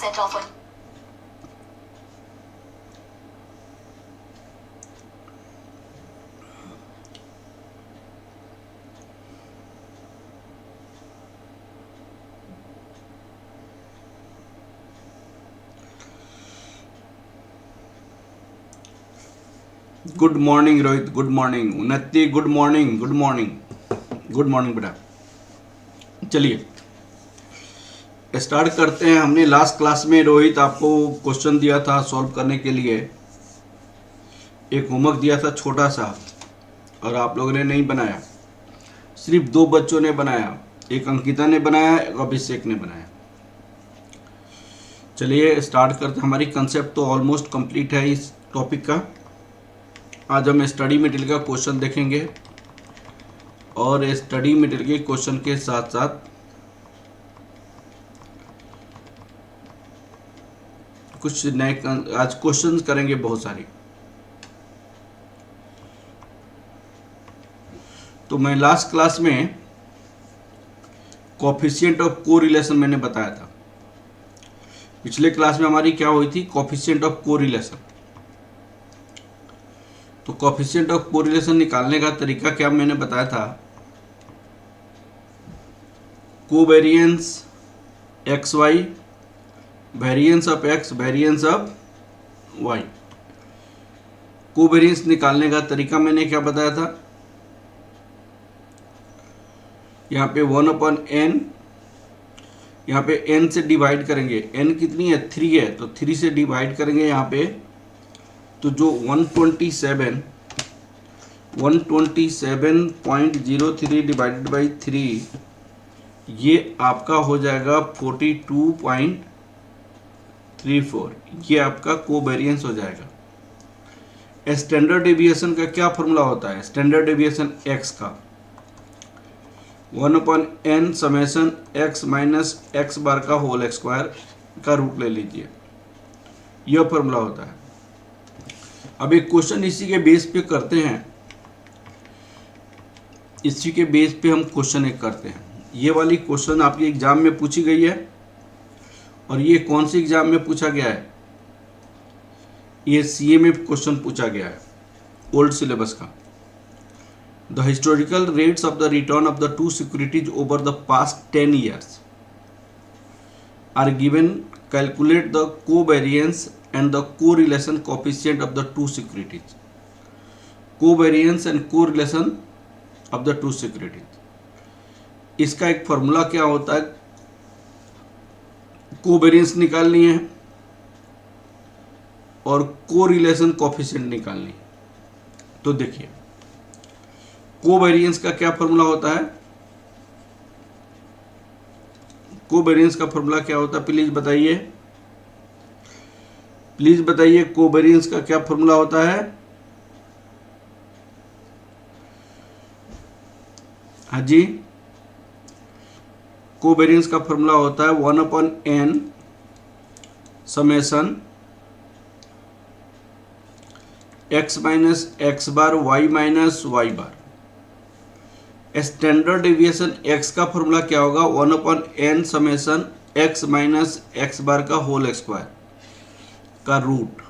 50% offer. Good morning Rohit, good morning Unnati, good morning, good morning, good morning बेटा। चलिए start करते हैं। हमने लास्ट क्लास में रोहित आपको क्वेश्चन दिया था सॉल्व करने के लिए, एक होमवर्क दिया था छोटा सा, और आप लोगों ने नहीं बनाया। सिर्फ 2 बच्चों ने बनाया, एक अंकिता ने बनाया, एक अभिषेक ने बनाया। चलिए स्टार्ट करते हैं। हमारी कंसेप्ट तो ऑलमोस्ट कंप्लीट है इस टॉपिक का। आज हम स्टडी मटेरियल का क्वेश्चन देखेंगे और स्टडी मटेरियल के क्वेश्चन के साथ साथ कुछ नए आज क्वेश्चंस करेंगे बहुत सारे। तो मैं लास्ट क्लास में कोएफिशिएंट ऑफ कोरिलेशन मैंने बताया था। पिछले क्लास में हमारी क्या हुई थी, कोएफिशिएंट ऑफ कोरिलेशन। तो कोएफिशिएंट ऑफ कोरिलेशन निकालने का तरीका क्या मैंने बताया था, covariance X Y, variance of X, variance of Y. Covariance निकालने का तरीका मैंने क्या बताया था, यहाँ पे 1/n, यहाँ पे n से डिवाइड करेंगे। n कितनी है, 3 है, तो 3 से डिवाइड करेंगे यहाँ पे। तो जो 127.03 डिवाइडेड बाई 3, ये आपका हो जाएगा 42.34। ये आपका कोवेरिएंस हो जाएगा। स्टैंडर्ड डेविएशन का क्या फॉर्मूला होता है, स्टैंडर्ड डेविएशन x का 1/n summation x minus X bar का होल स्क्वायर का रूट ले लीजिए, यह फॉर्मूला होता है। अब एक क्वेश्चन इसी के बेस पे करते हैं, इसी के बेस पे हम क्वेश्चन एक करते हैं। ये वाली क्वेश्चन आपके एग्जाम में पूछी गई है, और ये कौन सी एग्जाम में पूछा गया है, ये सीए में क्वेश्चन पूछा गया है ओल्ड सिलेबस का। The historical rates of the return of the 2 securities over the past 10 years are given, calculate the covariance and the correlation coefficient of the 2 securities. Covariance and correlation of the 2 securities. इसका एक formula क्या होता है, covariance निकालनी है और correlation coefficient निकालनी है। तो देखिए कोवेरिएंस का क्या फॉर्मूला होता है, कोवेरिएंस का फॉर्मूला क्या होता है, प्लीज बताइए, प्लीज बताइए कोवेरिएंस का क्या फॉर्मूला होता है। हाँ जी, कोवेरिएंस का फॉर्मूला होता है 1/n summation x minus X bar y minus y bar. Standard deviation x का फॉर्मूला क्या होगा, 1/n summation x minus X bar का होल स्क्वायर का रूट।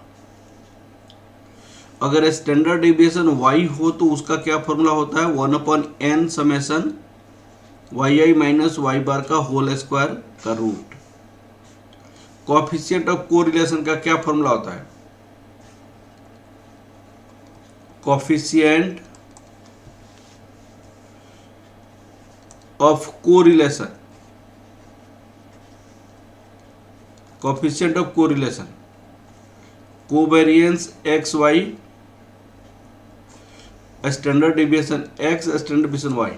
अगर स्टैंडर्ड डेविएशन y हो तो उसका क्या फॉर्मूला होता है, 1/n summation yi minus y bar का होल स्क्वायर का रूट। कोएफिशिएंट ऑफ कोरिलेशन का क्या फॉर्मूला होता है, coefficient of correlation, coefficient of correlation, covariance X Y, standard deviation X, standard deviation Y.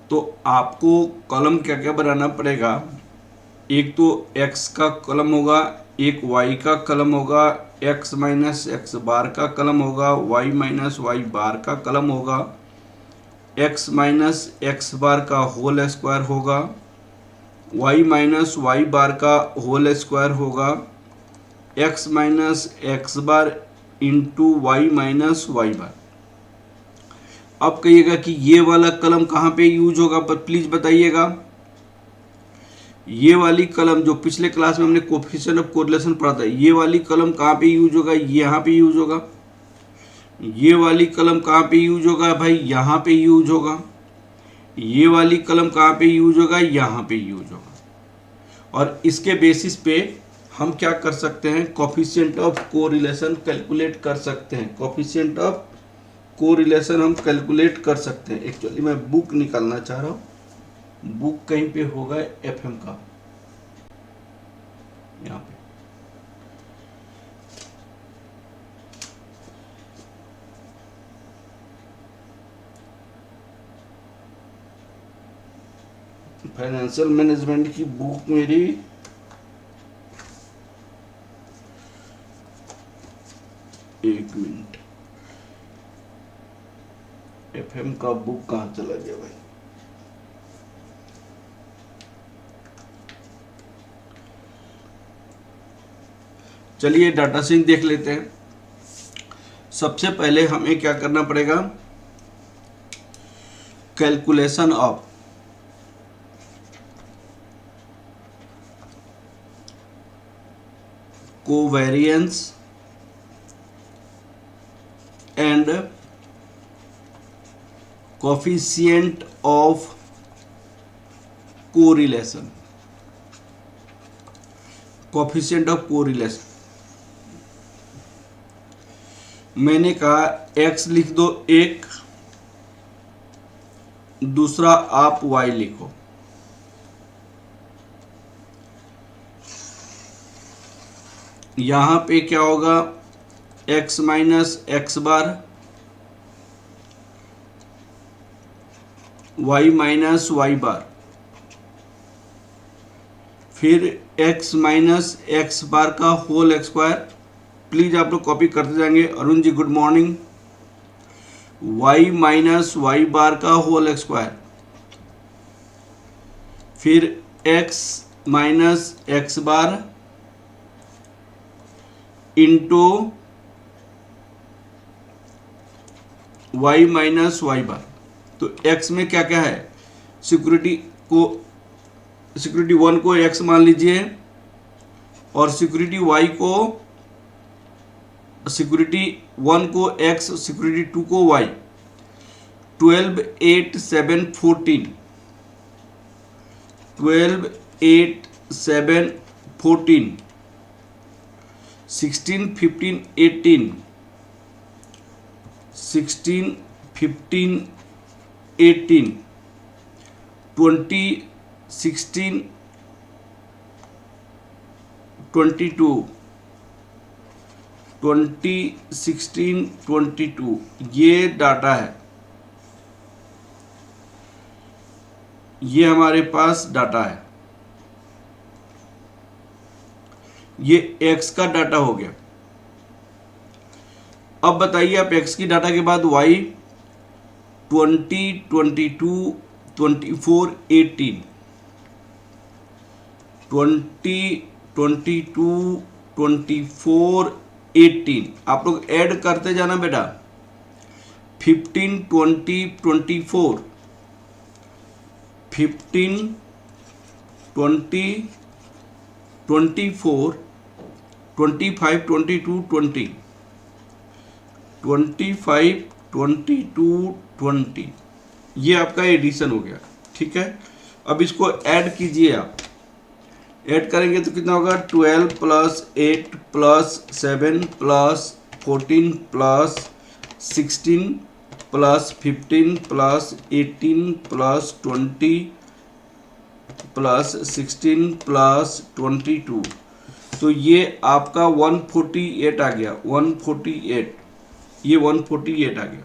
तो आपको कॉलम क्या क्या बनाना पड़ेगा, एक तो x का कॉलम होगा, एक y का कॉलम होगा, x माइनस एक्स बार का कॉलम होगा, y माइनस y बार का कॉलम होगा, x माइनस एक्स बार का होल स्क्वायर होगा, y माइनस y बार का होल स्क्वायर होगा, x minus X bar into Y minus Y बार। अब कहिएगा कि ये वाला कलम कहाँ पे यूज होगा, पर प्लीज बताइएगा, ये वाली कलम जो पिछले क्लास में हमने कोफिशिएंट ऑफ कोरिलेशन पढ़ा था, ये वाली कलम कहाँ पे यूज होगा? यहाँ पे यूज होगा। ये वाली कलम कहाँ पे यूज होगा भाई? यहाँ पे यूज होगा। ये वाली कलम कहाँ पे यूज होगा? यहाँ पे यूज होगा। और इसके बेसिस पे हम क्या कर सकते हैं? कोफिशिएंट ऑफ कोरिलेशन कैलकुलेट कर सकते हैं। कोफिशिएंट ऑफ कोरिलेशन हम कैलकुलेट कर सकते हैं। एक्चुअली मैं बुक निकालना चाह रहा हूँ, बुक कहीं पे होगा एफएम का, यहाँ पे। फाइनेंशियल मैनेजमेंट की बुक मेरी एक मिनट, एफएम का बुक कहाँ चला गया भाई? चलिए डाटा सिंक देख लेते हैं। सबसे पहले हमें क्या करना पड़ेगा? Calculation of covariance and coefficient of correlation. Coefficient of correlation मैंने कहा x लिख दो एक, दूसरा आप y लिखो। यहां पे क्या होगा? x minus X bar, y minus Y बार, फिर x माइनस एक्स बार का होल स्क्वायर। प्लीज आप लोग कॉपी करते जाएंगे। Arun ji good morning. y minus Y bar का होल स्क्वायर, फिर x minus X bar into y minus Y bar. तो x में क्या क्या है? सिक्योरिटी 1 को x मान लीजिए, और सिक्योरिटी 1 को x, सिक्योरिटी 2 को y। 12, 8, 7, 14, 12, 8, 7, 14, 16, 15, 18, 16, 15, 18, 20, 16, 22, 20, 16, 22, ये डाटा है। ये हमारे पास डाटा है। ये x का डाटा हो गया। अब बताइए आप x की डाटा के बाद y 20, 22, 24, 18, 20, 22, 24, 18, आप लोग ऐड करते जाना बेटा। 15, 20, 24, 15, 20, 24, 25, 22, 20, 25, 22, 20, ये आपका एडिशन हो गया। ठीक है, अब इसको ऐड कीजिए। आप ऐड करेंगे तो कितना होगा? 12 plus 8 plus 7 plus 14 plus 16 plus 15 plus 18 plus 20 plus 16 plus 22, तो ये आपका 148 आ गया। 148, ये 148 आ गया।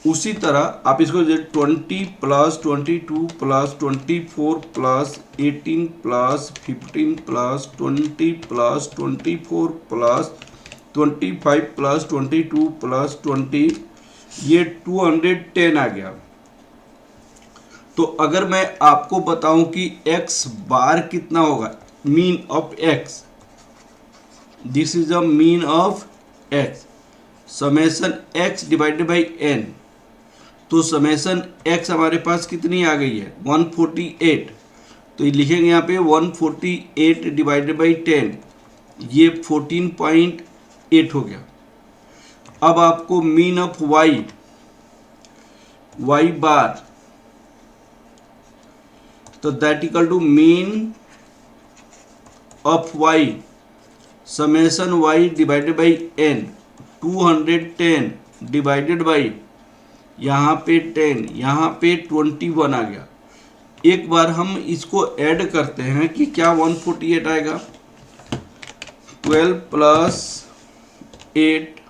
उसी तरह आप इसको 20 plus 22 plus 24 plus 18 plus 15 plus 20 plus 24 plus 25 plus 22 plus 20, ये 210 आ गया। तो अगर मैं आपको बताऊं कि x बार कितना होगा, mean of x, this is the mean of x, summation x divided by n, तो समेशन x हमारे पास कितनी आ गई है? 148। तो ये लिखेंगे यहाँ पे 148 डिवाइडेड बाई 10, ये 14.8 हो गया। अब आपको मीन ऑफ वाई बार, तो that equal to mean of Y summation Y divided by N, 210 divided by यहाँ पे 10, यहाँ पे 21 आ गया। एक बार हम इसको ऐड करते हैं कि क्या 148 आएगा। 12 plus 8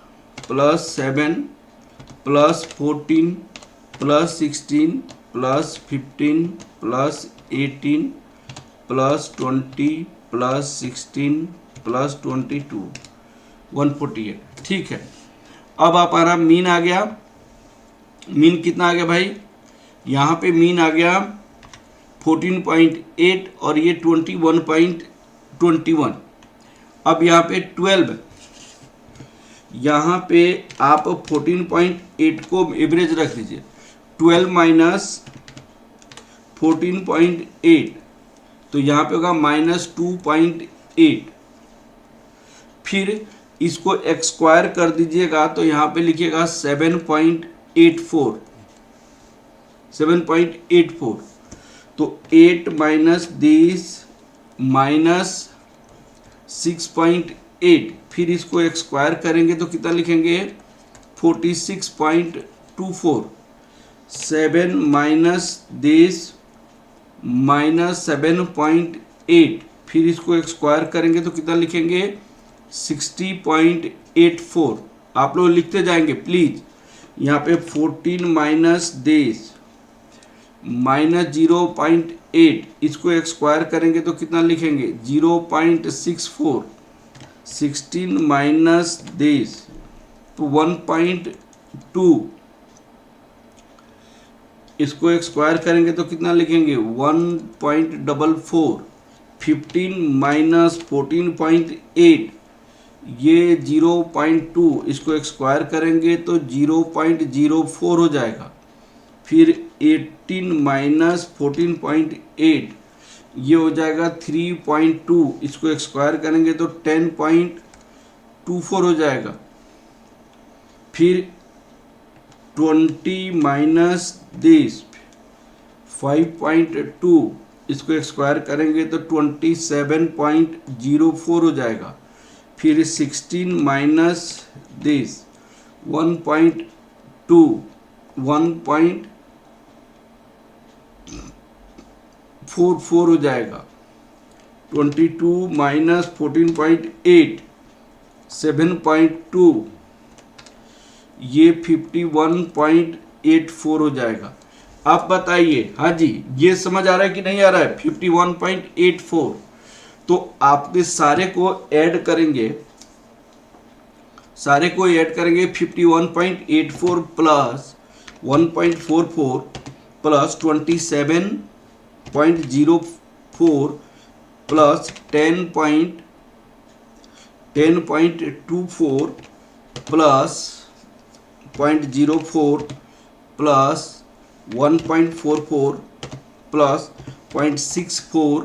plus 7 plus 14 plus 16 plus 15 plus 18 plus 20 plus 16 plus 22, 148। ठीक है, अब हमारा मीन आ गया। मीन कितना आ गया भाई, यहाँ पे मीन आ गया 14.8 और ये 21.21। अब यहाँ पे 12, यहाँ पे आप 14.8 को एवरेज रख दीजिए। 12 माइनस 14.8, तो यहाँ पे होगा -2.8। फिर इसको एक्सक्वायर कर दीजिएगा तो यहाँ पे लिखिएगा 7.84। तो 8 माइनस दिस माइनस 6.8, फिर इसको एक्सक्वायर करेंगे तो कितना लिखेंगे 46.24। 7 माइनस दिस माइनस 7.8, फिर इसको एक्सक्वायर करेंगे तो कितना लिखेंगे 60.84। आप लोग लिखते जाएंगे प्लीज। यहाँ पे 14 माइनस दिस माइनस 0.8, इसको एक्सक्वायर करेंगे तो कितना लिखेंगे 0.64। 16 माइनस दिस तो 1.2, इसको एक्सक्वायर करेंगे तो कितना लिखेंगे 1.44। 15 माइनस 14.8, ये 0.2, इसको एक्सक्वायर करेंगे तो 0.04 हो जाएगा। फिर 18 माइनस 14.8, ये हो जाएगा 3.2, इसको एक्सक्वायर करेंगे तो 10.24 हो जाएगा। फिर 20 माइनस दिस 5.2, इसको एक्सक्वायर करेंगे तो 27.04 हो जाएगा। फिर 16 माइनस दिस 1.2 1.44 हो जाएगा। 22 माइनस 14.8 7.2, ये 51.84 हो जाएगा। आप बताइए, हाँ जी, ये समझ आ रहा है कि नहीं आ रहा है 51.84। तो आपके सारे को ऐड करेंगे, 51.84 plus 1.44 plus 27.04 plus 10.24 plus 0.04 plus 1.44 plus 0.64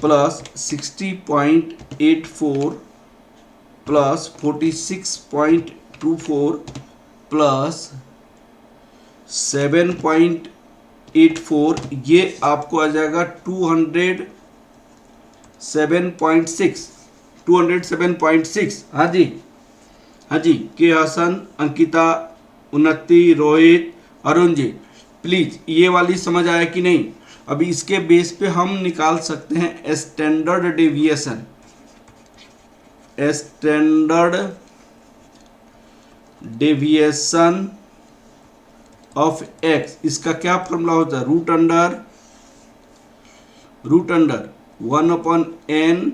plus 60.84 plus 46.24 plus 7.84, ये आपको आ जाएगा 207.6। हाँ जी, हाँ जी, के हसन, अंकिता, उन्नति, रोहित, अरुण जी, प्लीज ये वाली समझ आया कि नहीं। अभी इसके बेस पे हम निकाल सकते हैं standard deviation. Standard deviation of X, इसका क्या फॉर्मूला होता है, root under 1/n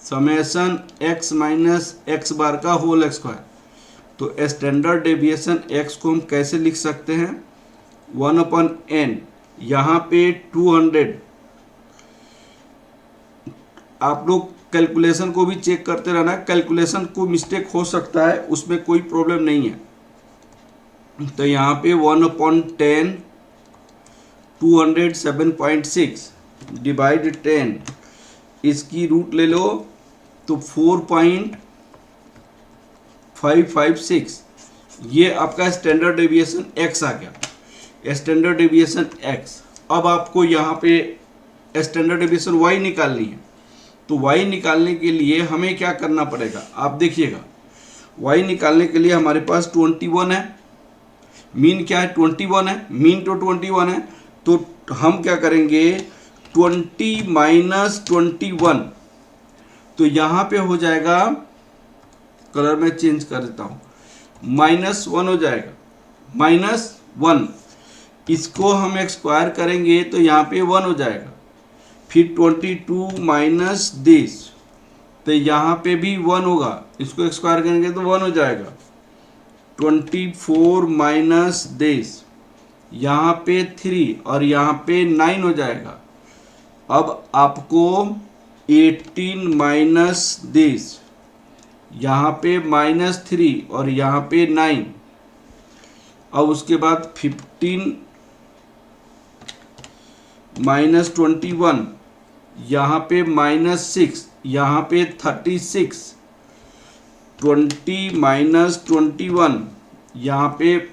summation x minus X bar का होल स्क्वायर। तो स्टैंडर्ड डेविएशन x को हम कैसे लिख सकते हैं 1/n, यहाँ पे 200। आप लोग कैलकुलेशन को भी चेक करते रहना, कैलकुलेशन को मिस्टेक हो सकता है, उसमें कोई प्रॉब्लम नहीं है। तो यहाँ पे 1/10 207.6 डिवाइड 10, इसकी रूट ले लो तो 4.556, ये आपका स्टैंडर्ड डेविएशन x आ गया, स्टैंडर्ड डेविएशन x। अब आपको यहाँ पे स्टैंडर्ड डेविएशन y निकालनी है, तो y निकालने के लिए हमें क्या करना पड़ेगा, आप देखिएगा y निकालने के लिए हमारे पास 21 है, मीन क्या है 21 है, मीन तो 21 है, तो हम क्या करेंगे 20 माइनस 21, तो यहाँ पे हो जाएगा, कलर में चेंज कर देता हूँ, -1 हो जाएगा, -1, इसको हम स्क्वायर करेंगे तो यहाँ पे 1 हो जाएगा, फिर 22 माइनस दिस, तो यहाँ पे भी 1 होगा, इसको स्क्वायर करेंगे तो 1 हो जाएगा, 24 माइनस दिस, यहाँ पे 3 और यहाँ पे 9 हो जाएगा। अब आपको 18 माइनस दिस, यहाँ पे -3 और यहाँ पे 9, अब उसके बाद 15 माइनस 21, यहाँ पे -6, यहाँ पे 36, 20 माइनस 21, यहाँ पे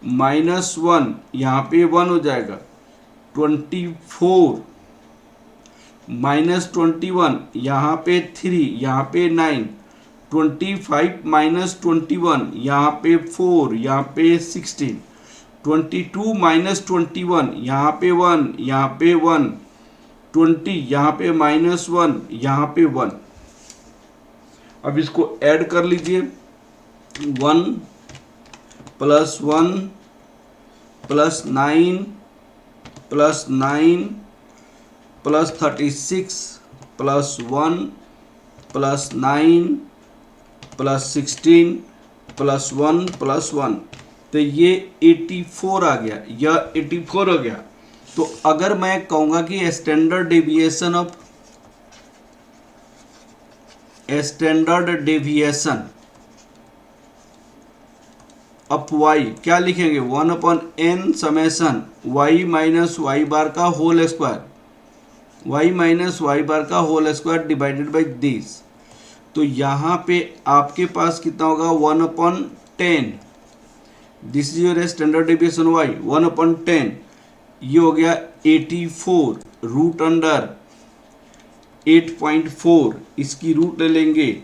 -1, यहाँ पे 1 हो जाएगा, 24 माइनस 21, यहाँ पे 3, यहाँ पे 9, 25 माइनस 21, यहाँ पे 4, यहाँ पे 16, 22 माइनस 21, यहाँ पे 1, यहाँ पे 1, 20, यहाँ पे -1, यहाँ पे 1। अब इसको ऐड कर लीजिए, 1 plus 1 plus 9 plus 9 plus 36 plus 1 plus 9 plus 16 plus 1 plus 1, तो ये 84 आ गया, यह 84 हो गया। तो अगर मैं कहूँगा कि स्टैंडर्ड डेविएशन ऑफ y क्या लिखेंगे, 1/n summation y minus Y bar का whole square, y minus Y bar का whole square divided by this. तो यहाँ पे आपके पास कितना होगा, 1/10, this is your standard deviation y, 1/10, ये हो गया 84 रूट अंडर 8.4, इसकी रूट ले लेंगे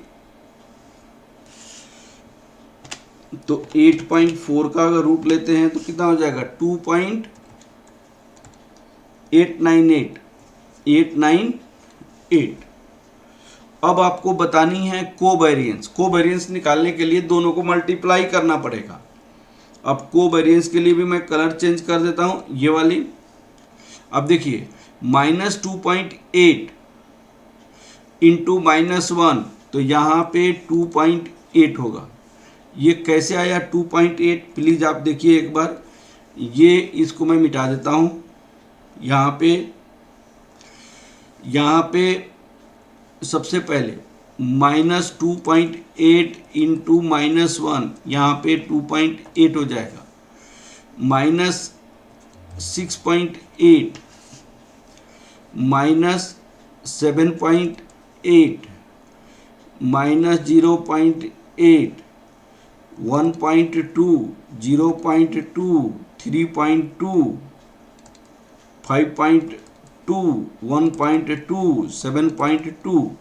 तो 8.4 का अगर रूट लेते हैं तो कितना हो जाएगा, 2.898। अब आपको बतानी है कोवेरिएंस। कोवेरिएंस निकालने के लिए दोनों को मल्टीप्लाई करना पड़ेगा। अब कोवेरिएंस के लिए भी मैं कलर चेंज कर देता हूं, ये वाली। अब देखिए -2.8 इंटू -1, तो यहाँ पे 2.8 होगा। ये कैसे आया 2.8, प्लीज़ आप देखिए एक बार, ये इसको मैं मिटा देता हूँ। यहाँ पे सबसे पहले -2.8 इंटू -1, यहाँ पे 2.8 हो जाएगा, -6.8 -7.8 -0.8 1.2 0.2 3.2 5.2 1.2 7.2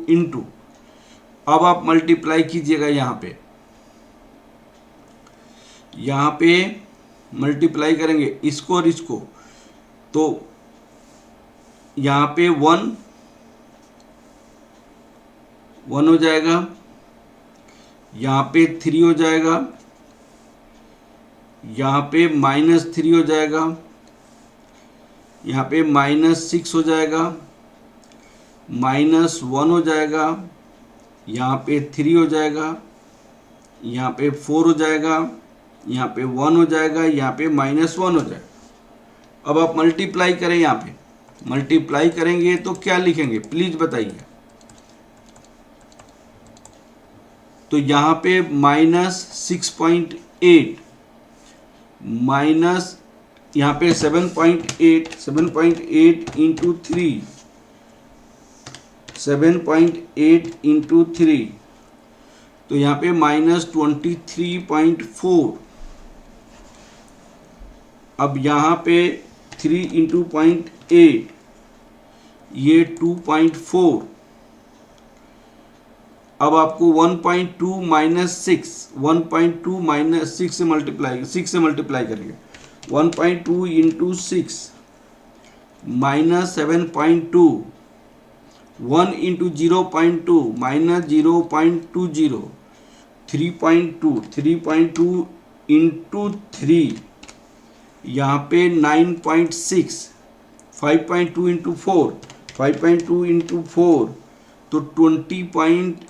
इंटू। अब आप मल्टीप्लाई कीजिएगा, यहाँ पे मल्टीप्लाई करेंगे इसको और इसको, तो यहाँ पे 1 हो जाएगा, यहाँ पे 3 हो जाएगा, यहाँ पे -3 हो जाएगा, यहाँ पे -6 हो जाएगा, -1 हो जाएगा, यहाँ पे 3 हो जाएगा, यहाँ पे 4 हो जाएगा, यहाँ पे 1 हो जाएगा, यहाँ पे -1 हो जाएगा। अब आप मल्टीप्लाई करें, यहाँ पे मल्टीप्लाई करेंगे तो क्या लिखेंगे प्लीज बताइए। तो यहाँ पे -6.8 7.8 माइनस यहाँ पे 7.8 इंटू 3, 7.8 इंटू 3, तो यहाँ पे -23.4। अब यहाँ पे 3 इंटू 0.8 ये 2.4। अब आपको 1.2 माइनस 6, 1.2 माइनस 6 से मल्टीप्लाई करेंगे। 1.2 into 6 minus 7.2, 1 into 0.2 minus 0.20, 3.2 into 3 यहाँ पे 9.6, 5.2 इंटू 4, 5.2 इंटू 4 तो 20.8,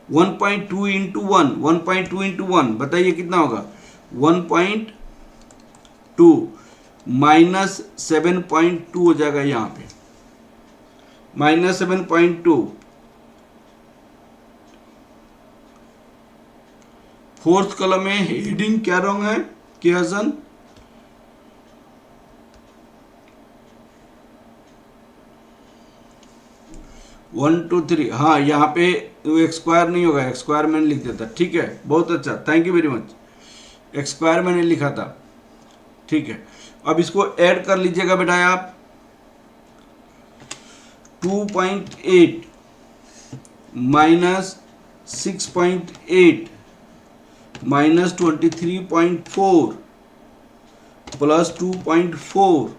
1.2 इंटू 1, 1.2 इंटू 1 बताइए कितना होगा? 1.2 माइनस 7.2 हो जाएगा यहाँ पे, माइनस 7.2। फोर्थ कॉलम में हेडिंग क्या रॉन्ग है कि हसन? वन टू थ्री, हाँ यहाँ पे एक्स स्क्वायर नहीं होगा, एक्स स्क्वायर मैंने लिख दिया था। ठीक है, बहुत अच्छा, thank you very much. X square मैंने लिखा था, ठीक है। अब इसको ऐड कर लीजिएगा बेटा आप। 2.8 minus 6.8 minus 23.4 plus 2.4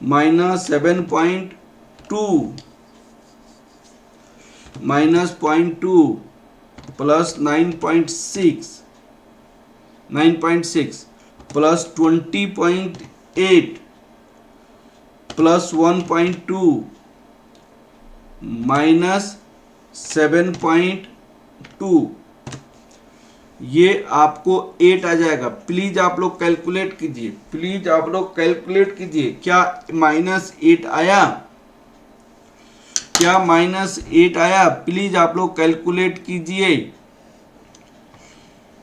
minus 7.2 minus 0.2 plus 9.6 plus 20.8 plus 1.2 minus 7.2, ये आपको 8 आ जाएगा। प्लीज आप लोग कैलकुलेट कीजिए, प्लीज आप लोग कैलकुलेट कीजिए। क्या -8 आया? क्या -8 आया? प्लीज आप लोग कैलकुलेट कीजिए।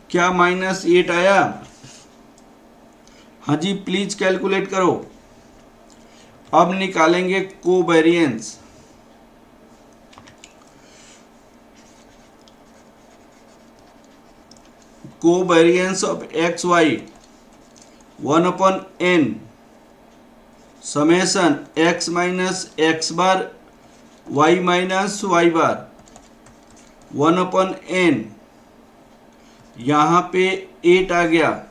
क्या -8 आया? हाँ जी, प्लीज कैलकुलेट करो। अब निकालेंगे covariance. Covariance of X Y 1/n summation x minus X bar y minus Y bar 1/n। यहाँ पे 8 आ गया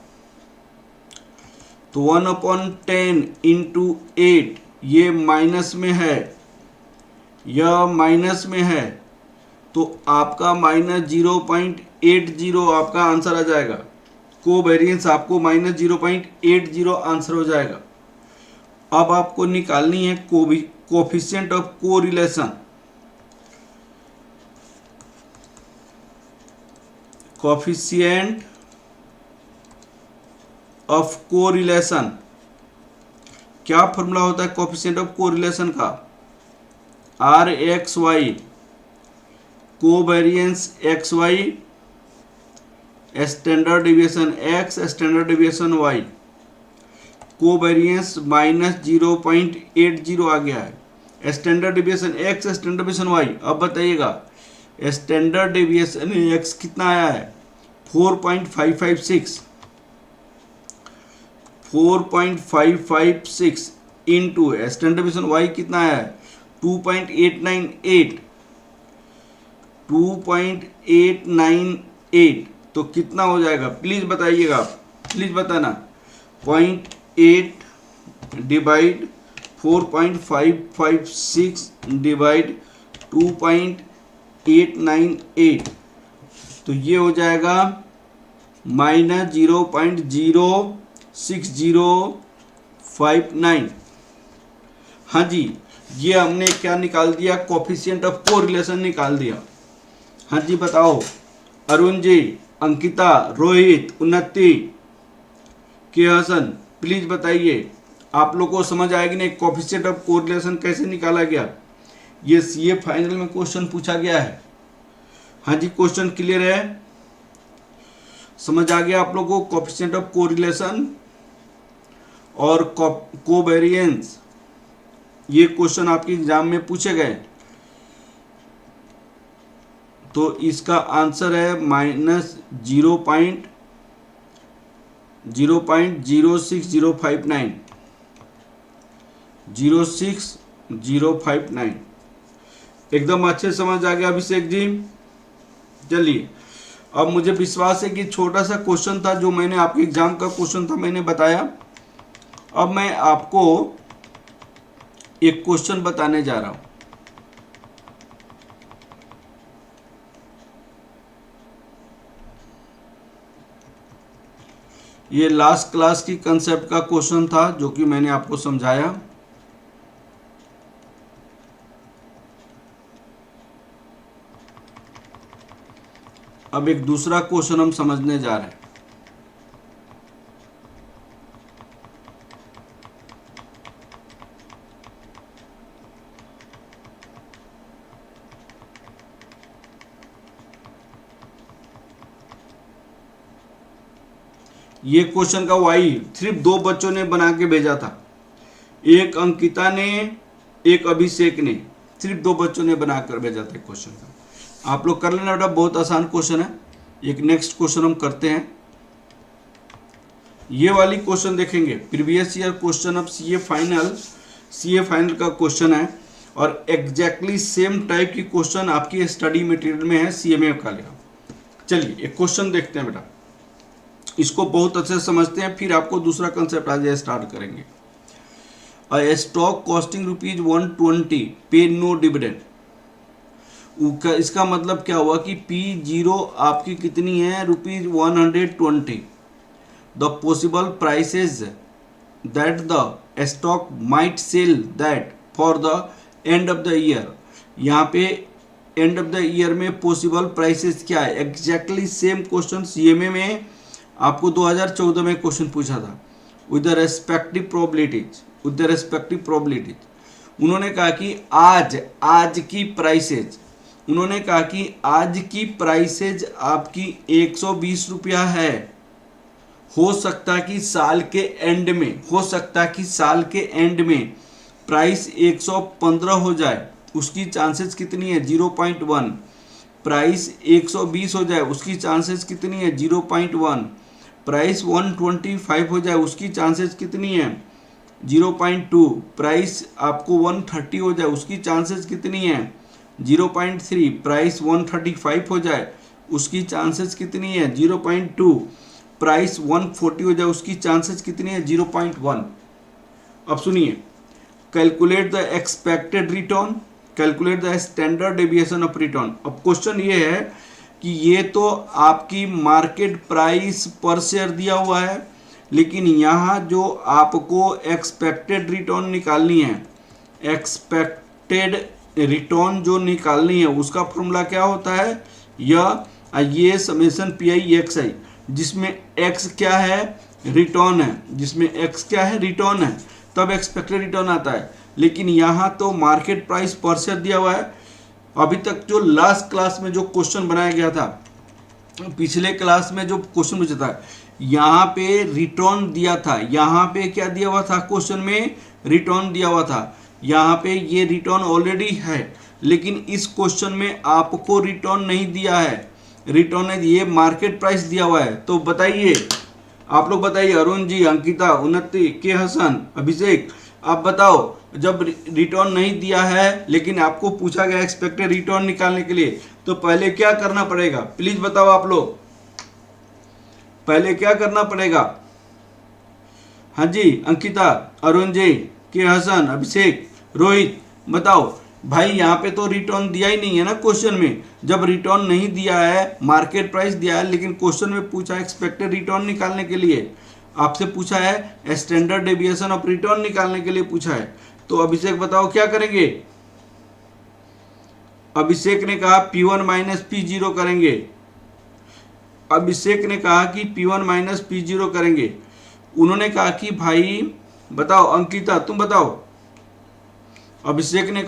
तो 1/10 इंटू 8, ये माइनस में है, यह माइनस में है, तो आपका -0.80 आपका आंसर आ जाएगा। कोवेरिएंस आपको -0.80 आंसर हो जाएगा। अब आपको निकालनी है coefficient of correlation. Coefficient of correlation, क्या फॉर्मूला होता है कोफिशिएंट ऑफ कोरिलेशन का? RXY covariance XY standard deviation X standard deviation Y, covariance -0.80 आ गया है। Standard deviation X standard deviation Y। अब बताइएगा स्टैंडर्ड डिविएशन X कितना आया है? 4.556 इंटू स्टैंडर्ड डिविएशन Y कितना आया है? 2.898। तो कितना हो जाएगा प्लीज बताइएगा, प्लीज बताना। 0.8 डिवाइड 4.556 डिवाइड 2.898, तो ये हो जाएगा -0.06059। हाँ जी, ये हमने क्या निकाल दिया? कोफिशिएंट ऑफ कोरिलेशन निकाल दिया। हाँ जी बताओ, अरुण जी, अंकिता, रोहित, उन्नति, के हसन, प्लीज बताइए। आप लोग को समझ आएगी नहीं कोफिशिएंट ऑफ कोरिलेशन कैसे निकाला गया? ये सीए फाइनल में क्वेश्चन पूछा गया है। हाँ जी, क्वेश्चन क्लियर है, समझ आ गया आप लोगों को? कोएफिशिएंट ऑफ कोरिलेशन और कोवेरिएंस, ये क्वेश्चन आपके एग्जाम में पूछे गए, तो इसका आंसर है माइनस 0.06059, 06059। एकदम अच्छे समझ आ गया अभिषेक जी। चलिए, अब मुझे विश्वास है कि छोटा सा क्वेश्चन था जो मैंने आपके एग्जाम का क्वेश्चन था, मैंने बताया। अब मैं आपको एक क्वेश्चन बताने जा रहा हूं। ये लास्ट क्लास की कंसेप्ट का क्वेश्चन था जो कि मैंने आपको समझाया। अब एक दूसरा क्वेश्चन हम समझने जा रहे हैं। ये क्वेश्चन का वाई सिर्फ 2 बच्चों ने बना के भेजा था, एक अंकिता ने, एक अभिषेक ने, सिर्फ 2 बच्चों ने बनाकर भेजा था क्वेश्चन का। आप लोग कर लेना बेटा, बहुत आसान क्वेश्चन है। एक नेक्स्ट क्वेश्चन हम करते हैं। ये वाली क्वेश्चन देखेंगे, previous year question of CA final का क्वेश्चन है और एग्जैक्टली सेम टाइप की क्वेश्चन आपकी स्टडी मटेरियल में है सीएमए का लिया। चलिए एक क्वेश्चन देखते हैं बेटा, इसको बहुत अच्छे से समझते हैं, फिर आपको दूसरा कंसेप्ट आज स्टार्ट करेंगे। अ स्टॉक कॉस्टिंग ₹120 पे नो डिविडेंड। इसका मतलब क्या हुआ कि P0 आपकी कितनी है, ₹120। The possible prices that the stock might sell that for the end of the year. यहाँ पे एंड ऑफ द ईयर में पॉसिबल प्राइसेस क्या है? एग्जैक्टली सेम क्वेश्चन सीएमए में आपको 2014 में क्वेश्चन पूछा था विद द रेस्पेक्टिव प्रोबेबिलिटीज। उन्होंने कहा कि आज की प्राइसेज, उन्होंने कहा कि आज की प्राइसेज आपकी 120 रुपया है। हो सकता कि साल के एंड में, प्राइस 115 हो जाए, उसकी चांसेस कितनी है? 0.1। प्राइस 120 हो जाए, उसकी चांसेस कितनी है? 0.1। प्राइस 125 हो जाए, उसकी चांसेस कितनी है? 0.2। प्राइस आपको 130 हो जाए, उसकी चांसेस कितनी है? 0.3। प्राइस 135 हो जाए, उसकी चांसेस कितनी है? 0.2। प्राइस 140 हो जाए, उसकी चांसेस कितनी है? 0.1। अब सुनिए, calculate the expected return, calculate the standard deviation of return. अब क्वेश्चन ये है कि ये तो आपकी मार्केट प्राइस पर शेयर दिया हुआ है, लेकिन यहाँ जो आपको एक्सपेक्टेड रिटर्न निकालनी है, एक्सपेक्टेड रिटर्न जो निकालनी है उसका फॉर्मूला क्या होता है? ये समेशन PI/XI, जिसमें x क्या है? रिटर्न है, जिसमें x क्या है? रिटर्न है, तब एक्सपेक्टेड रिटर्न आता है। लेकिन यहाँ तो मार्केट प्राइस पर शेयर दिया हुआ है। अभी तक जो लास्ट क्लास में जो क्वेश्चन बनाया गया था, पिछले क्लास में जो क्वेश्चन पूछा था, यहाँ पे रिटर्न दिया था, यहाँ पे क्या दिया हुआ था? क्वेश्चन में रिटर्न दिया हुआ था। यहाँ पे ये रिटर्न ऑलरेडी है, लेकिन इस क्वेश्चन में आपको रिटर्न नहीं दिया है। रिटर्न है, ये मार्केट प्राइस दिया हुआ है। तो बताइए, आप लोग बताइए, अरुण जी, अंकिता, उन्नति, के हसन, अभिषेक, आप बताओ, जब रिटर्न नहीं दिया है लेकिन आपको पूछा गया एक्सपेक्टेड रिटर्न निकालने के लिए, तो पहले क्या करना पड़ेगा? प्लीज बताओ आप लोग, पहले क्या करना पड़ेगा? हाँ जी, अंकिता, अरुण जी, के हसन, अभिषेक, रोहित, बताओ भाई। यहाँ पे तो रिटर्न दिया ही नहीं है ना क्वेश्चन में। जब रिटर्न नहीं दिया है, मार्केट प्राइस दिया है, लेकिन क्वेश्चन में पूछा एक्सपेक्टेड रिटर्न निकालने के लिए, आपसे पूछा है स्टैंडर्ड डेविएशन ऑफ रिटर्न निकालने के लिए पूछा है। तो अभिषेक बताओ क्या करेंगे? अभिषेक ने कहा P1 माइनस P0 करेंगे। अभिषेक ने कहा कि P1 माइनस P0 करेंगे। उन्होंने कहा कि भाई बताओ, अंकिता तुम बताओ। अभिषेक ने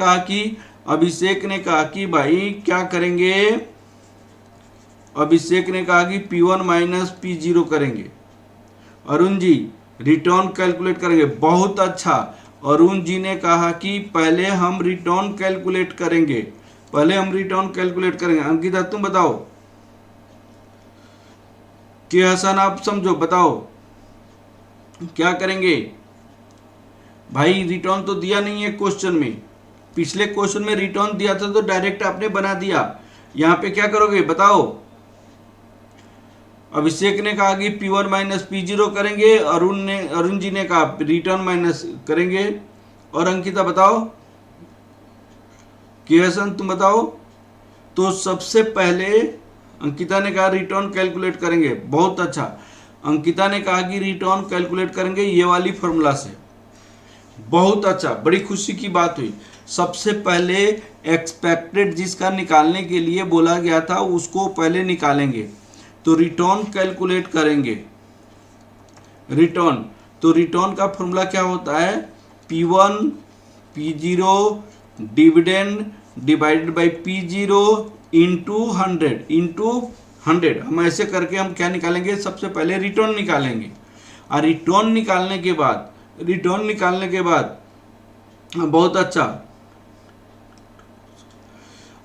कहा कि भाई क्या करेंगे? अभिषेक ने कहा कि P1 माइनस P0 करेंगे। अरुण जी रिटर्न कैलकुलेट करेंगे, बहुत अच्छा। अरुण जी ने कहा कि पहले हम रिटर्न कैलकुलेट करेंगे, पहले हम रिटर्न कैलकुलेट करेंगे। अंकिता तुम बताओ कि हसन आप समझो, बताओ क्या करेंगे भाई। रिटर्न तो दिया नहीं है क्वेश्चन में, पिछले क्वेश्चन में रिटर्न दिया था तो डायरेक्ट आपने बना दिया, यहां पे क्या करोगे बताओ। अभिषेक ने कहा कि P1 माइनस P0 करेंगे, अरुण जी ने कहा रिटर्न माइनस करेंगे। और अंकिता बताओ, किशन तुम बताओ। तो सबसे पहले अंकिता ने कहा रिटर्न कैलकुलेट करेंगे, बहुत अच्छा। अंकिता ने कहा कि रिटर्न कैलकुलेट करेंगे ये वाली फॉर्मूला से, बहुत अच्छा, बड़ी खुशी की बात हुई। सबसे पहले एक्सपेक्टेड जिसका निकालने के लिए बोला गया था उसको पहले निकालेंगे, तो रिटर्न कैलकुलेट करेंगे। रिटर्न, तो रिटर्न का फॉर्मूला क्या होता है, P1 P0 dividend divided by P0 into 100। हम ऐसे करके हम क्या निकालेंगे, सबसे पहले रिटर्न निकालेंगे। और रिटर्न निकालने के बाद बहुत अच्छा।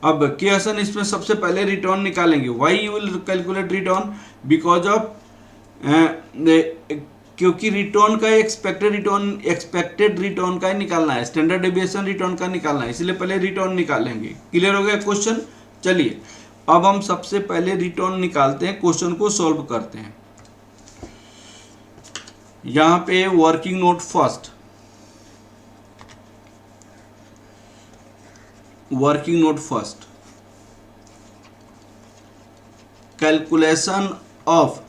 अब के हसन इसमें सबसे पहले रिटर्न निकालेंगे। Why you will calculate return, because of क्योंकि रिटर्न का एक्सपेक्टेड रिटर्न का ही निकालना है, स्टैंडर्ड डेविएशन रिटर्न का निकालना है, इसलिए पहले रिटर्न निकालेंगे। क्लियर हो गया क्वेश्चन। चलिए अब हम सबसे पहले रिटर्न निकालते हैं, क्वेश्चन को सॉल्व करते हैं। यहां पे working node first, calculation of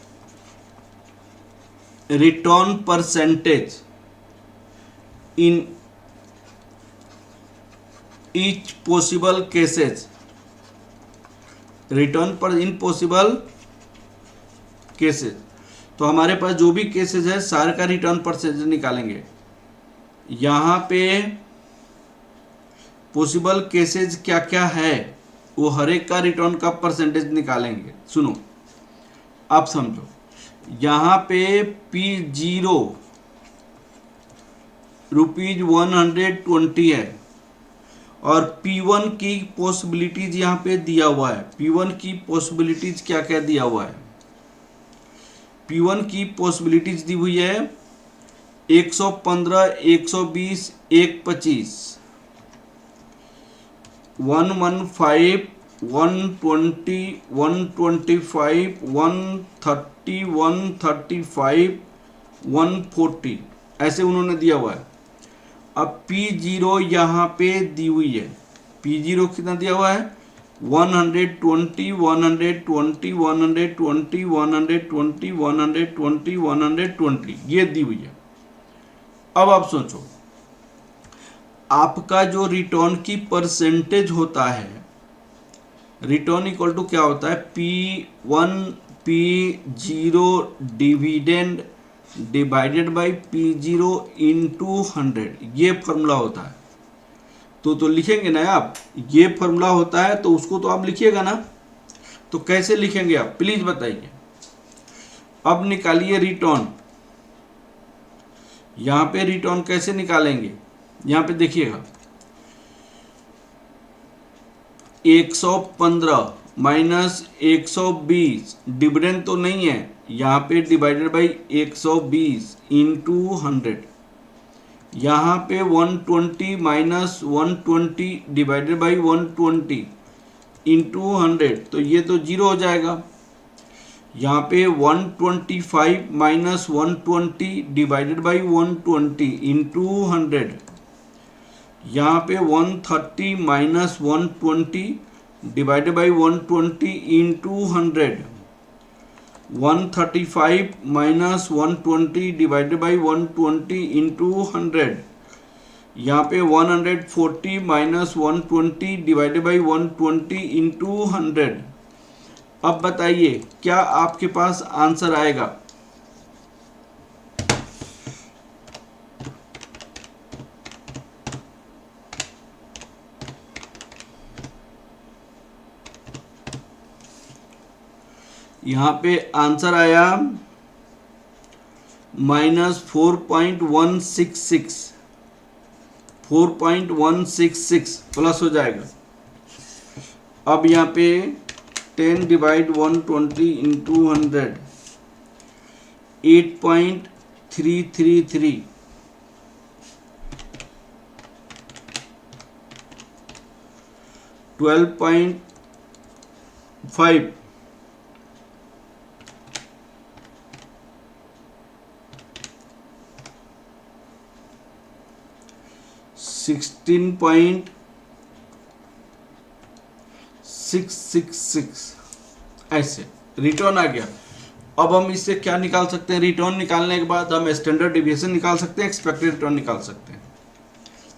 return percentage in each possible cases, return पर इन पॉसिबल केसेज। तो हमारे पास जो भी केसेज है सारे का रिटर्न परसेंटेज निकालेंगे। यहां पे पॉसिबल केसेज क्या क्या है वो हर एक का रिटर्न का परसेंटेज निकालेंगे। सुनो आप समझो, यहां पे P0 ₹120 है और P1 की पॉसिबिलिटीज यहां पे दिया हुआ है। P1 की पॉसिबिलिटीज क्या क्या दिया हुआ है, P1 की पॉसिबिलिटीज दी हुई है 115, 120, 125, 115, 120, 125, 130, 135, 140 ऐसे उन्होंने दिया हुआ है। अब P0 यहाँ पे दी हुई है, P0 कितना दिया हुआ है 120, 120, 120, 120, 120, 120 ये दी हुई है। अब आप सोचो आपका जो रिटर्न की परसेंटेज होता है, रिटर्न इक्वल टू क्या होता है P1 P0 dividend divided by P0 into 100, ये फॉर्मूला होता है। तो लिखेंगे ना आप, ये फॉर्मूला होता है तो उसको तो आप लिखिएगा ना। तो कैसे लिखेंगे आप प्लीज बताइए। अब निकालिए रिटर्न, यहां पे रिटर्न कैसे निकालेंगे, यहां पे देखिएगा 115 माइनस 120 डिविडेंड तो नहीं है, यहाँ पे डिवाइडेड बाई 120 इंटू 100, यहाँ पे 120 माइनस 120 डिवाइडेड बाई 120 इंटू 100, तो ये तो जीरो हो जाएगा। यहाँ पे 125 माइनस 120 डिवाइडेड बाई 120 इंटू 100, यहाँ पे 130 minus 120 divided by 120 into 100, 135 minus 120 divided by 120 into 100, यहाँ पे 140 माइनस 120 डिवाइडेड बाई 120 इंटू 100। अब बताइए क्या आपके पास आंसर आएगा। यहाँ पे आंसर आया -4.166, 4.166 प्लस हो जाएगा। अब यहाँ पे 10 डिवाइड 120 इंटू 100, 8.333, 12.5, 16.666 ऐसे रिटर्न आ गया। अब हम इससे क्या निकाल सकते हैं? रिटर्न निकालने के बाद हम स्टैंडर्ड डिविएशन निकाल सकते हैं, एक्सपेक्टेड रिटर्न निकाल सकते हैं।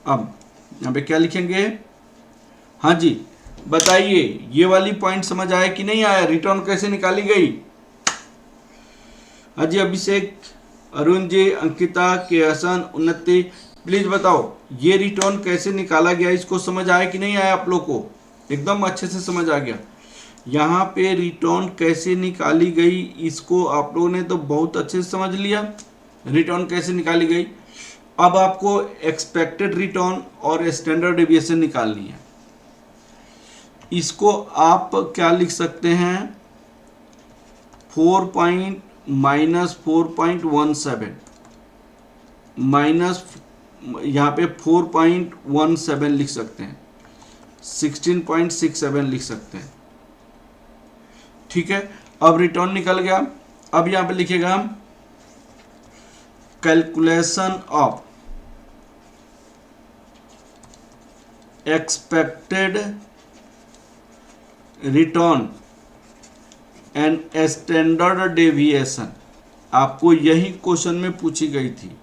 अब यहाँ पे क्या लिखेंगे? हाँ जी बताइए, ये वाली पॉइंट समझ आया कि नहीं आया? रिटर्न कैसे निकाली गई? हाँ जी अभिषेक, अरुण जी, अंकिता, केहसन, उन्नति, प्लीज बताओ ये रिटर्न कैसे निकाला गया? इसको समझ आया कि नहीं आया आप लोग को? एकदम अच्छे से समझ आ गया। यहाँ पे रिटर्न कैसे निकाली गई इसको आप लोगों ने तो बहुत अच्छे से समझ लिया, रिटर्न कैसे निकाली गई। अब आपको एक्सपेक्टेड रिटर्न और स्टैंडर्ड डेविएशन निकालनी है। इसको आप क्या लिख सकते हैं? 4.17 माइनस, यहाँ पे 4.17 लिख सकते हैं, 16.67 लिख सकते हैं। ठीक है, अब रिटर्न निकल गया। अब यहाँ पे लिखेगा हम calculation of expected return and standard deviation. आपको यही क्वेश्चन में पूछी गई थी,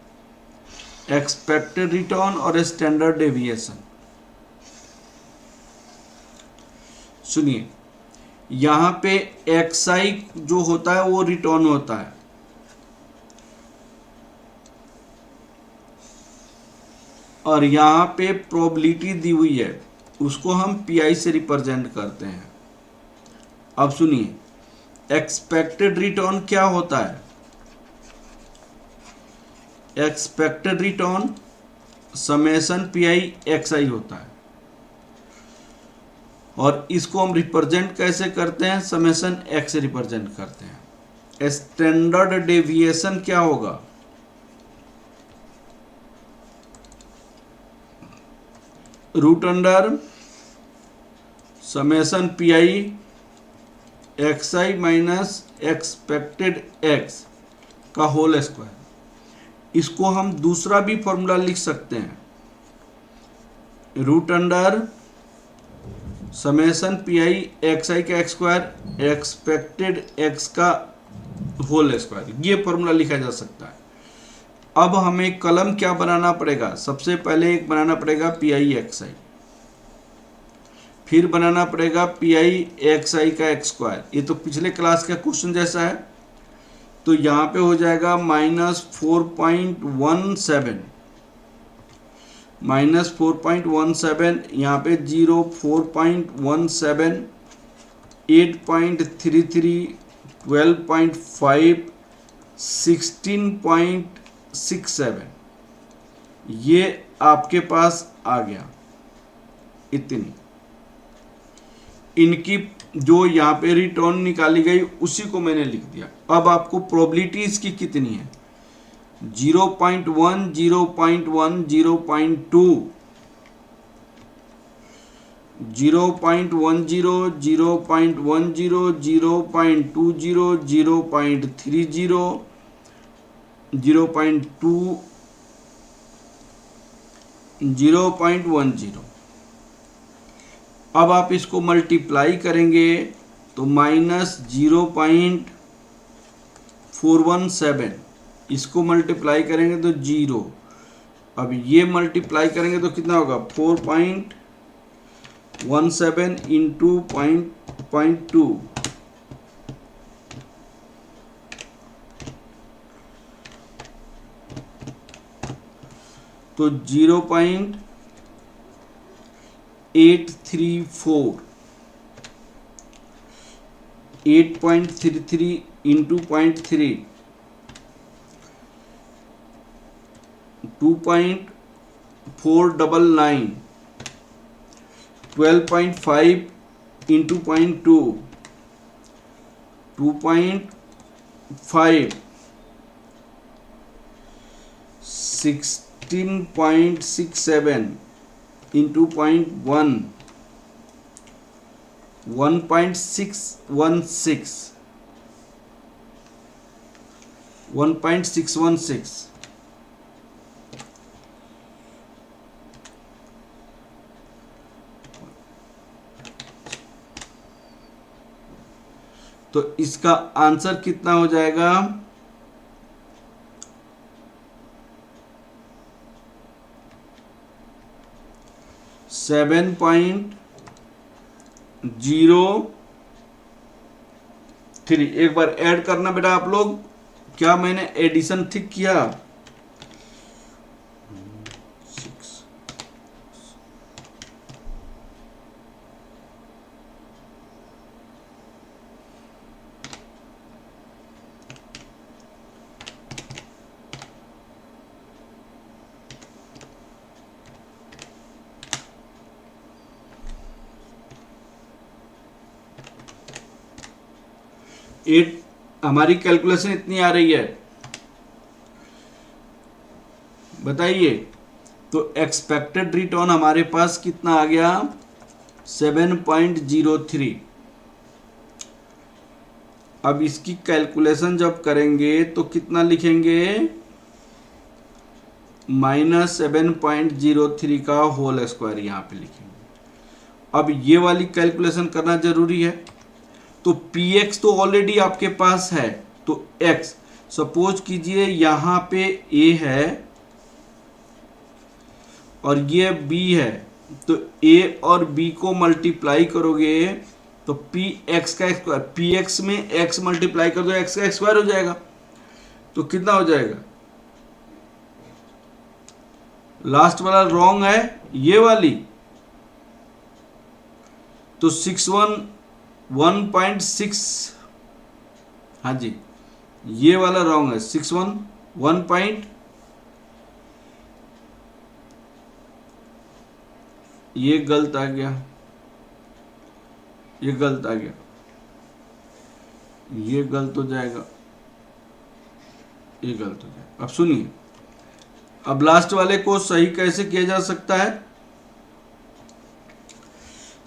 एक्सपेक्टेड रिटर्न और स्टैंडर्ड डेविएशन। सुनिए, यहां पे एक्सआई जो होता है वो रिटर्न होता है, और यहां पे प्रोबेबिलिटी दी हुई है, उसको हम पीआई से रिप्रेजेंट करते हैं। अब सुनिए, एक्सपेक्टेड रिटर्न क्या होता है? Expected return summation P I XI होता है, और इसको हम रिप्रेजेंट कैसे करते हैं? समेशन एक्स से रिप्रेजेंट करते हैं। स्टैंडर्ड डेविएशन क्या होगा? Root under summation P I X I minus expected X का होल स्क्वायर। इसको हम दूसरा भी फॉर्मूला लिख सकते हैं, root under summation P I X I का एक्स स्क्वायर एक्सपेक्टेड एक्स का होल स्क्वायर, ये फॉर्मूला लिखा जा सकता है। अब हमें कलम क्या बनाना पड़ेगा? सबसे पहले एक बनाना पड़ेगा पीआई एक्सआई, फिर बनाना पड़ेगा पीआई एक्सआई का एक्स स्क्वायर। ये तो पिछले क्लास का क्वेश्चन जैसा है। तो यहाँ पे हो जाएगा -4.17, -4.17, यहाँ पे 0, 4.17, 8.33, 12.5, 16.67, ये आपके पास आ गया। इतनी इनकी जो यहाँ पे रिटर्न निकाली गई उसी को मैंने लिख दिया। अब आपको प्रोबेबिलिटी इसकी कितनी है? 0.1, 0.1, 0.2, 0.10, 0.10, 0.20, 0.30, 0.2, 0.10। अब आप इसको मल्टीप्लाई करेंगे तो -0.417, इसको मल्टीप्लाई करेंगे तो 0। अब ये मल्टीप्लाई करेंगे तो कितना होगा? 4.17 इंटू 0.2, तो 0.834। 8.33 इंटू 0.3 2.499 12.5 इंटू 0.2 2.5 16.67 इंटू 0.1 1.616 तो इसका आंसर कितना हो जाएगा? 7.03। एक बार ऐड करना बेटा आप लोग, क्या मैंने एडिशन ठीक किया? 8 हमारी कैलकुलेशन इतनी आ रही है, बताइए। तो एक्सपेक्टेड रिटर्न हमारे पास कितना आ गया? 7.03। अब इसकी कैलकुलेशन जब करेंगे तो कितना लिखेंगे? -7.03 का होल स्क्वायर यहां पे लिखेंगे। अब ये वाली कैलकुलेशन करना जरूरी है। तो px तो ऑलरेडी आपके पास है, तो x सपोज कीजिए यहां पे a है और ये b है, तो a और b को मल्टीप्लाई करोगे तो px का स्क्वायर, px में x मल्टीप्लाई कर दो, x का स्क्वायर हो जाएगा। तो कितना हो जाएगा? लास्ट वाला रॉन्ग है, ये वाली तो 1.6, हाँ जी ये वाला रॉन्ग है। 1 पॉइंट, ये गलत आ गया, ये गलत आ गया, ये गलत हो जाएगा, ये गलत हो जाएगा। अब सुनिए, अब लास्ट वाले को सही कैसे किया जा सकता है?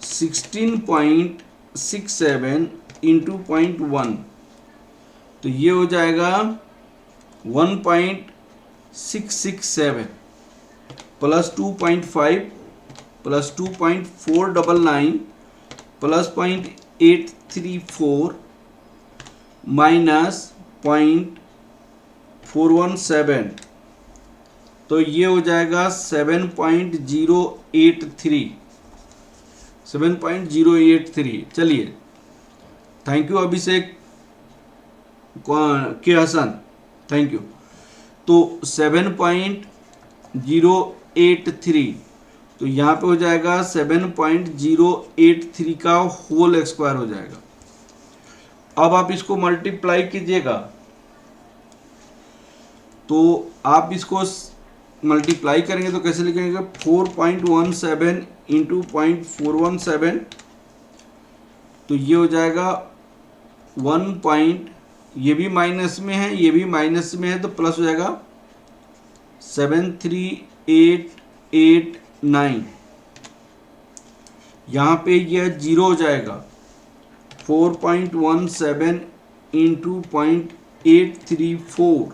16.67 इंटू 0.1, तो ये हो जाएगा 1.667 प्लस 2.5 प्लस 2.499 प्लस 0.834 माइनस 0.417, तो ये हो जाएगा 7.083। चलिए, थैंक यू अभिषेक के हसन, थैंक यू। तो 7.083, तो यहाँ पे हो जाएगा 7.083 का होल स्क्वायर हो जाएगा। अब आप इसको मल्टीप्लाई कीजिएगा, तो आप इसको मल्टीप्लाई करेंगे तो कैसे लिखेंगे? 4.17 इंटू 0.417, तो ये हो जाएगा 1. ये भी माइनस में है, ये भी माइनस में है, तो प्लस हो जाएगा 73889। यहाँ पे यह जीरो हो जाएगा। 4.17 इंटू 0.834,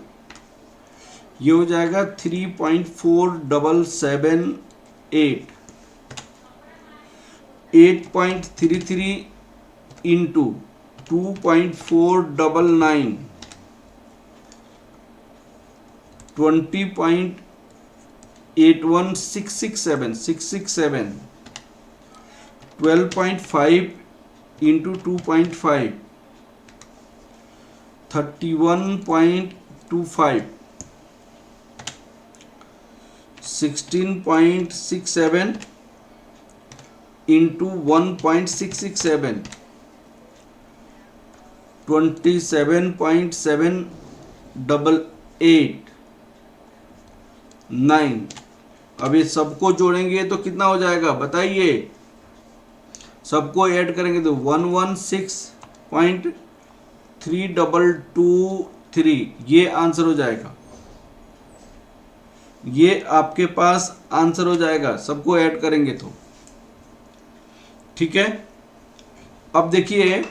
ये हो जाएगा 3.4778। 8.33 इंटू 2.499, 20.81667, 12.5 इंटू 2.5, 31.25, 16.67 इंटू 1.667, 27.789। अब ये सबको जोड़ेंगे तो कितना हो जाएगा बताइए, सबको ऐड करेंगे तो 116.3223, ये आंसर हो जाएगा, ये आपके पास आंसर हो जाएगा सबको ऐड करेंगे तो। ठीक है, अब देखिए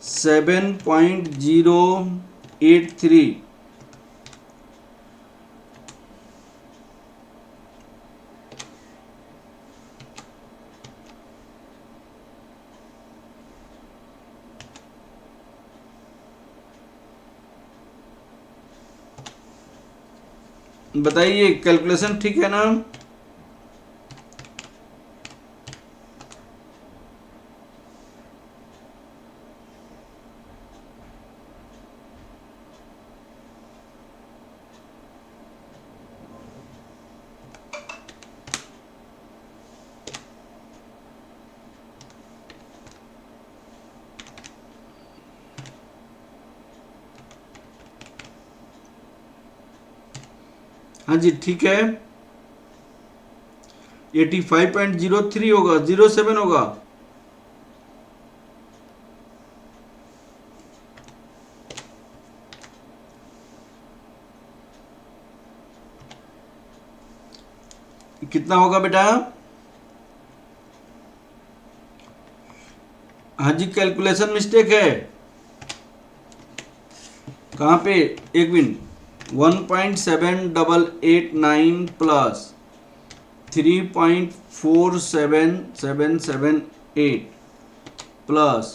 7.083 बताइए, कैलकुलेशन ठीक है ना? हाँ जी ठीक है, 85.03 होगा, 07 होगा। कितना होगा बेटा? हाँ जी कैलकुलेशन मिस्टेक है, कहाँ पे, एक minute, 1.7889 plus 3.47778 plus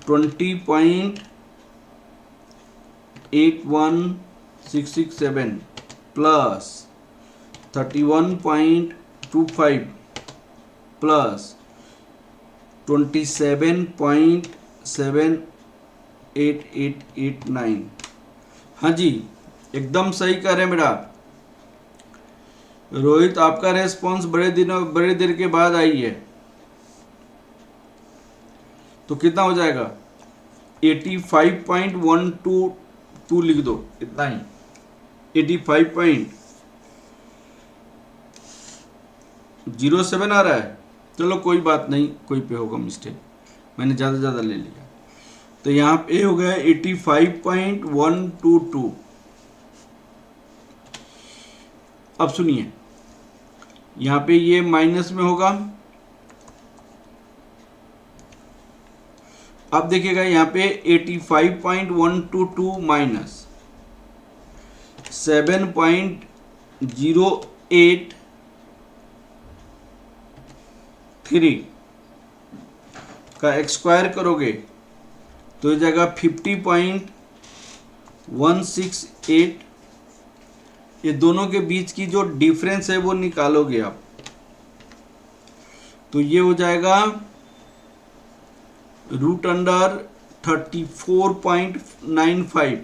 20.81667 plus 31.25 plus 27.7889। हाँ जी एकदम सही कह रहे हैं बेटा रोहित, आपका रेस्पॉन्स बड़े देर के बाद आई है, तो कितना हो जाएगा 85.122 लिख दो, इतना ही 85.07 आ रहा है। चलो कोई बात नहीं, कोई पे होगा मिस्टेक, मैंने ज़्यादा ले लिया, तो यहाँ पे हो गया 85.122। अब सुनिए, यहाँ पे ये माइनस में होगा, अब देखिएगा यहाँ पे 85.122 माइनस 7.083 का स्क्वायर करोगे तो इस जगह 50.168, ये दोनों के बीच की जो डिफरेंस है वो निकालोगे आप, तो ये हो जाएगा √34.95।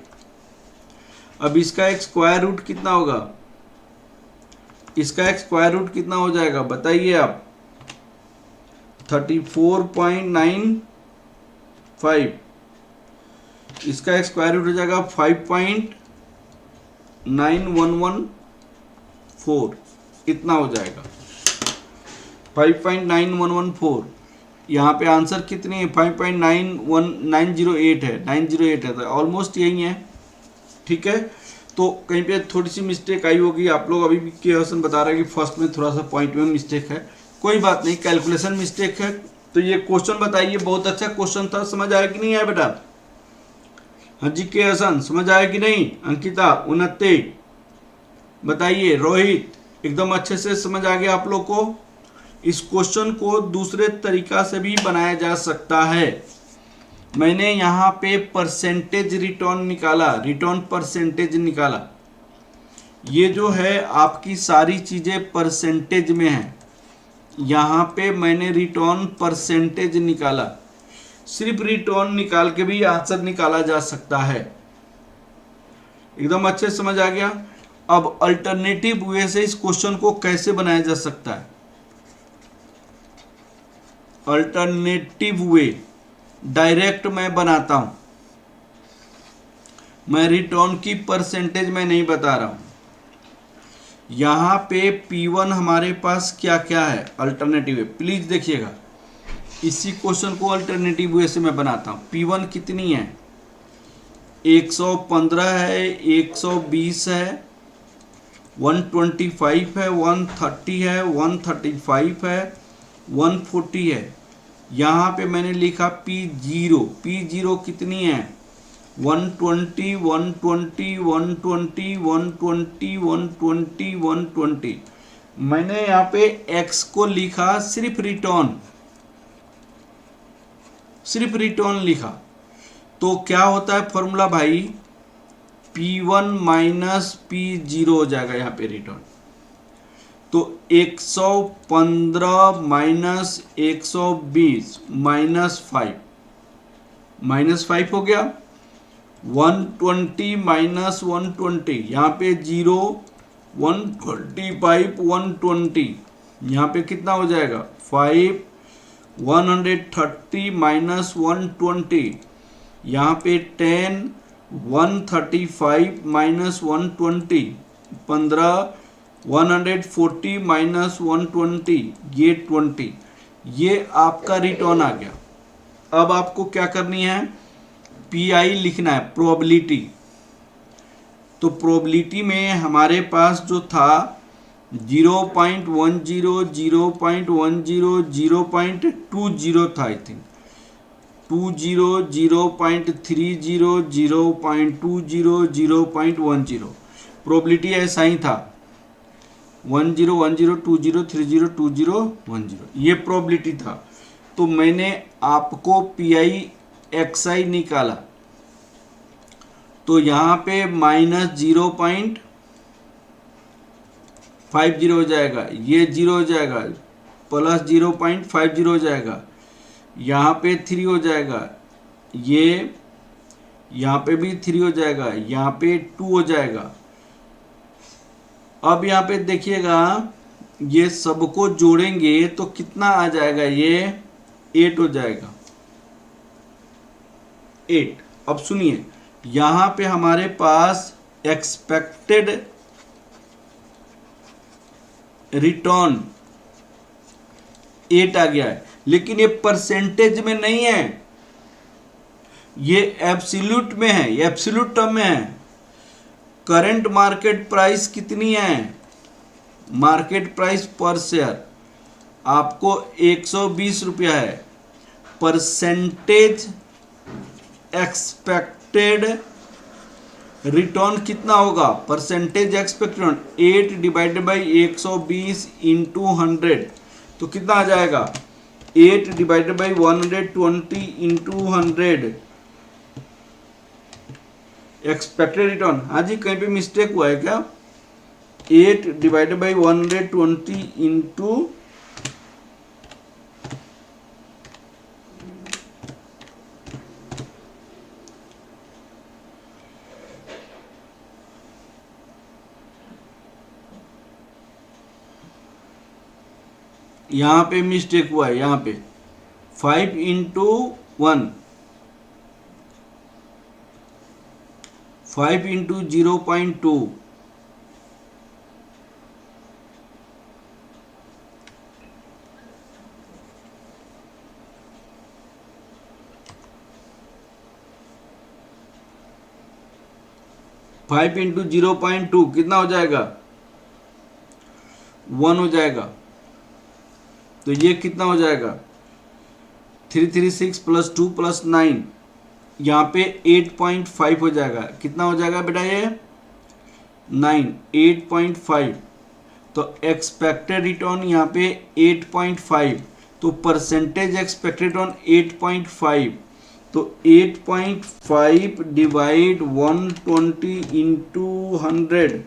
अब इसका एक स्क्वायर रूट कितना होगा, इसका एक स्क्वायर रूट कितना हो जाएगा बताइए आप, 34.95, इसका एक स्क्वायर रूट हो जाएगा 5.9114, इतना हो जाएगा 5.9114। यहाँ पे आंसर कितनी है, 5.908 है, 908 है, तो ऑलमोस्ट यही है। ठीक है, तो कहीं पे थोड़ी सी मिस्टेक आई होगी, आप लोग अभी भी के हसन बता रहे हैं कि फर्स्ट में थोड़ा सा पॉइंट में मिस्टेक है, कोई बात नहीं, कैलकुलेशन मिस्टेक है। तो ये क्वेश्चन बताइए, बहुत अच्छा क्वेश्चन था, समझ आया कि नहीं आया बेटा? हाँ जी के हसन समझ आया कि नहीं? अंकिता 29 बताइए, रोहित एकदम अच्छे से समझ आ गया आप लोग को? इस क्वेश्चन को दूसरे तरीका से भी बनाया जा सकता है। मैंने यहाँ पे परसेंटेज रिटर्न निकाला, रिटर्न परसेंटेज निकाला, ये जो है आपकी सारी चीज़ें परसेंटेज में है, यहाँ पे मैंने रिटर्न परसेंटेज निकाला। सिर्फ रिटर्न निकाल के भी आंसर निकाला जा सकता है। एकदम अच्छे समझ आ गया? अब अल्टरनेटिव वे से इस क्वेश्चन को कैसे बनाया जा सकता है? अल्टरनेटिव वे डायरेक्ट मैं बनाता हूं। मैं रिटर्न की परसेंटेज में नहीं बता रहा हूँ। यहाँ पे P1 हमारे पास क्या क्या है, अल्टरनेटिव है। प्लीज देखिएगा, इसी क्वेश्चन को अल्टरनेटिव वे से मैं बनाता हूँ। P1 कितनी है, 115 है, 120 है, 125 है, 130 है, 135 है, 140 है। यहाँ पे मैंने लिखा P0 कितनी है, 120, 120, 120, 120, 120, 120। मैंने यहाँ पे x को लिखा सिर्फ रिटर्न लिखा। तो क्या होता है फॉर्मूला भाई, P1 माइनस P0 हो जाएगा यहाँ पे रिटर्न। तो 115 माइनस 120 माइनस 5 हो गया। 120 माइनस 120, यहाँ पे 0, 125, 120, यहाँ पे कितना हो जाएगा 5। 130 माइनस 120, यहाँ पे 10, 135 माइनस 120, 15, 140 माइनस 120, ये 20। ये आपका रिटर्न आ गया। अब आपको क्या करनी है, PI लिखना है, प्रोबेबिलिटी। तो प्रोबेबिलिटी में हमारे पास जो था 0.10, 0.10, 0.20 था, आई थिंक 20, 0.30, 0.20, 0.10। प्रोबेबिलिटी ऐसा ही था, 10, 10, 20, 30, 20, 10। ये प्रोबेबिलिटी था। तो मैंने आपको PI XI निकाला, तो यहाँ पे माइनस 0.50 हो जाएगा, ये 0 हो जाएगा, प्लस 0.50 हो जाएगा, यहाँ पे 3 हो जाएगा, ये यहाँ पे भी 3 हो जाएगा, यहाँ पे 2 हो जाएगा। अब यहाँ पे देखिएगा, ये सबको जोड़ेंगे तो कितना आ जाएगा, ये 8 हो जाएगा, 8। अब सुनिए, यहाँ पे हमारे पास एक्सपेक्टेड रिटर्न 8 आ गया है, लेकिन ये परसेंटेज में नहीं है, ये एब्सोल्यूट में है, ये एब्सोल्यूट टर्म में है। करंट मार्केट प्राइस कितनी है, मार्केट प्राइस पर शेयर आपको 120 रुपया है। परसेंटेज एक्सपेक्टेड रिटर्न कितना होगा, percentage expected 8 divided by 120 into 100, तो कितना आ जाएगा 8 divided by 120 into 100 expected return. हाँ जी, कहीं पे मिस्टेक हुआ है क्या, 8 डिवाइडेड बाई 120 इंटू यहाँ पे मिस्टेक हुआ है, यहाँ पे 5 इंटू 1, 5 इंटू 0.2, 5 इंटू 0.2 कितना हो जाएगा 1 हो जाएगा। तो ये कितना हो जाएगा 336 प्लस 2 प्लस 9, यहाँ पे 8.5 हो जाएगा। कितना हो जाएगा बेटा ये 9, 8.5। तो एक्सपेक्टेड रिटर्न यहाँ पे 8.5, तो परसेंटेज एक्सपेक्टेड रिटर्न 8.5, तो 8.5 डिवाइड 120 इंटू 100,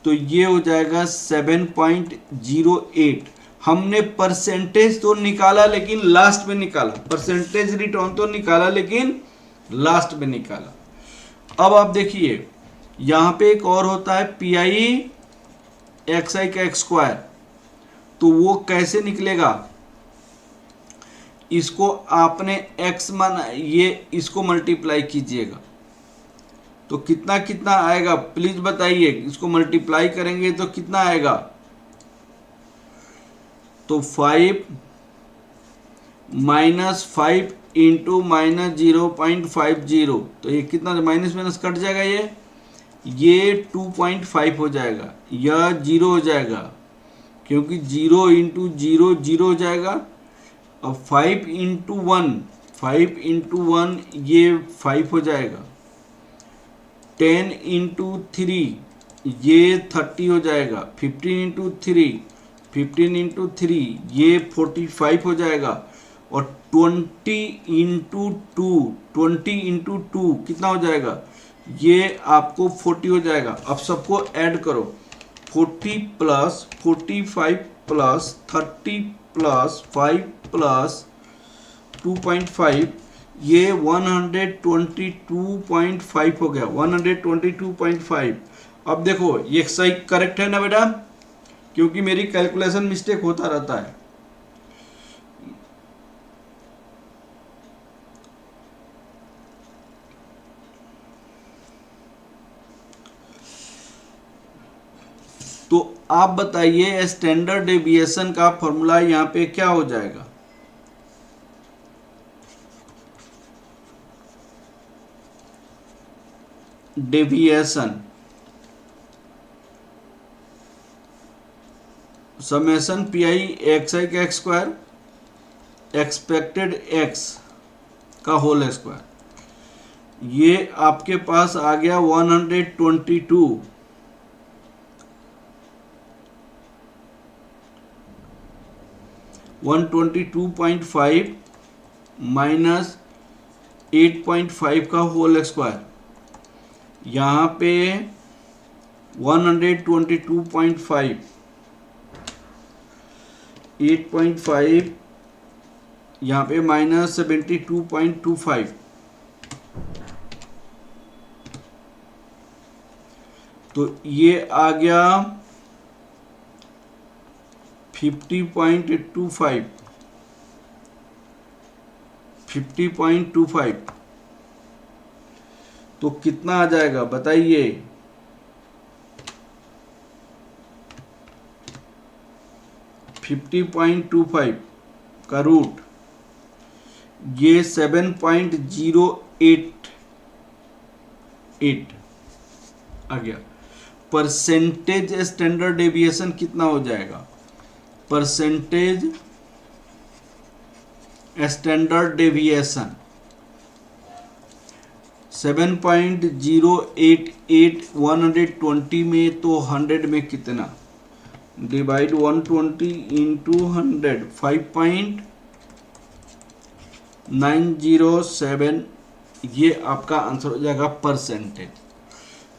तो ये हो जाएगा 7.08। हमने परसेंटेज तो निकाला लेकिन लास्ट में निकाला, परसेंटेज रिटर्न तो निकाला लेकिन लास्ट में निकाला। अब आप देखिए, यहाँ पे एक और होता है PI XI का स्क्वायर, तो वो कैसे निकलेगा, इसको आपने x मान, ये इसको मल्टीप्लाई कीजिएगा, तो तो कितना कितना आएगा प्लीज बताइए। इसको मल्टीप्लाई करेंगे तो कितना आएगा, तो 5 -5 इंटू -0.50, तो ये कितना माइनस माइनस कट जाएगा, ये 2.5 हो जाएगा, यह 0 हो जाएगा क्योंकि 0 इंटू 0 0 हो जाएगा। अब 5 इंटू 1 ये 5 हो जाएगा। 10 इंटू 3 ये 30 हो जाएगा। 15 इंटू 3 ये 45 हो जाएगा। और 20 इंटू 2 कितना हो जाएगा, ये आपको 40 हो जाएगा। अब सबको ऐड करो, 40 प्लस 45 प्लस 30 प्लस 5 प्लस 2.5, ये 122.5 हो गया, 122.5। अब देखो ये सही करेक्ट है ना बेटा, क्योंकि मेरी कैलकुलेशन मिस्टेक होता रहता है। तो आप बताइए स्टैंडर्ड डेविएशन का फॉर्मूला यहां पे क्या हो जाएगा, डेविएशन समेशन PI XI का x स्क्वायर एक्सपेक्टेड x का होल स्क्वायर, ये आपके पास आ गया 122.5 माइनस 8.5 का होल स्क्वायर, यहाँ पे 122.5 8.5 यहाँ पे माइनस 72.25, तो ये आ गया 50.25। तो कितना आ जाएगा बताइए, 50.25 का रूट ये 7.088 आ गया। परसेंटेज स्टैंडर्ड डेविएशन कितना हो जाएगा, परसेंटेज स्टैंडर्ड डेविएशन 7.088 120 में, तो 100 में कितना, डिवाइड 120 इंटू 100 5.907, ये आपका आंसर हो जाएगा परसेंटेज।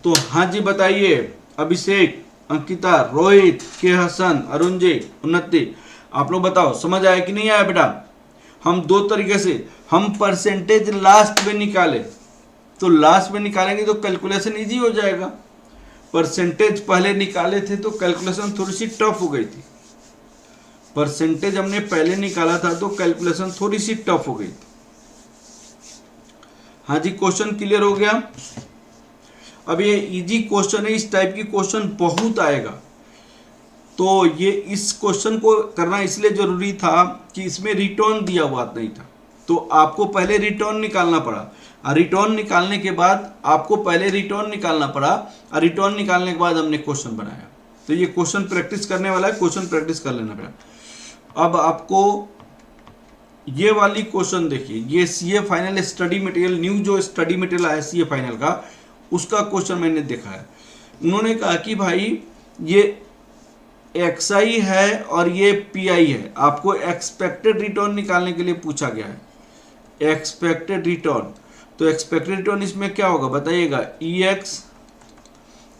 तो हाँ जी बताइए, अभिषेक, अंकिता, रोहित, के हसन, अरुण जी, उन्नति, आप लोग बताओ समझ आया कि नहीं आया बेटा। हम दो तरीके से हम परसेंटेज लास्ट में निकाले, तो लास्ट में निकालेंगे तो कैलकुलेशन इजी हो जाएगा। परसेंटेज पहले निकाले थे तो कैलकुलेशन थोड़ी सी टफ हो गई थी। परसेंटेज हमने पहले निकाला था तो कैलकुलेशन थोड़ी सी टफ हो गई थी। हाँ जी, क्वेश्चन क्लियर हो गया। अब ये इजी क्वेश्चन है, इस टाइप की क्वेश्चन बहुत आएगा। तो ये इस क्वेश्चन को करना इसलिए जरूरी था कि इसमें रिटर्न दिया हुआ नहीं था, तो आपको पहले रिटर्न निकालना पड़ा। और रिटर्न निकालने के बाद आपको पहले रिटर्न निकालना पड़ा, और रिटर्न निकालने के बाद हमने क्वेश्चन बनाया। तो ये क्वेश्चन प्रैक्टिस करने वाला है, क्वेश्चन प्रैक्टिस कर लेना पड़ा। अब आपको ये वाली क्वेश्चन देखिए, ये CA final study material, new जो स्टडी मटेरियल आया CA फाइनल का, उसका क्वेश्चन मैंने देखा है। उन्होंने कहा कि भाई ये XI है और ये PI है, आपको एक्सपेक्टेड रिटर्न निकालने के लिए पूछा गया है। एक्सपेक्टेड रिटर्न, तो एक्सपेक्टेड रिटर्न इसमें क्या होगा बताइएगा, EX,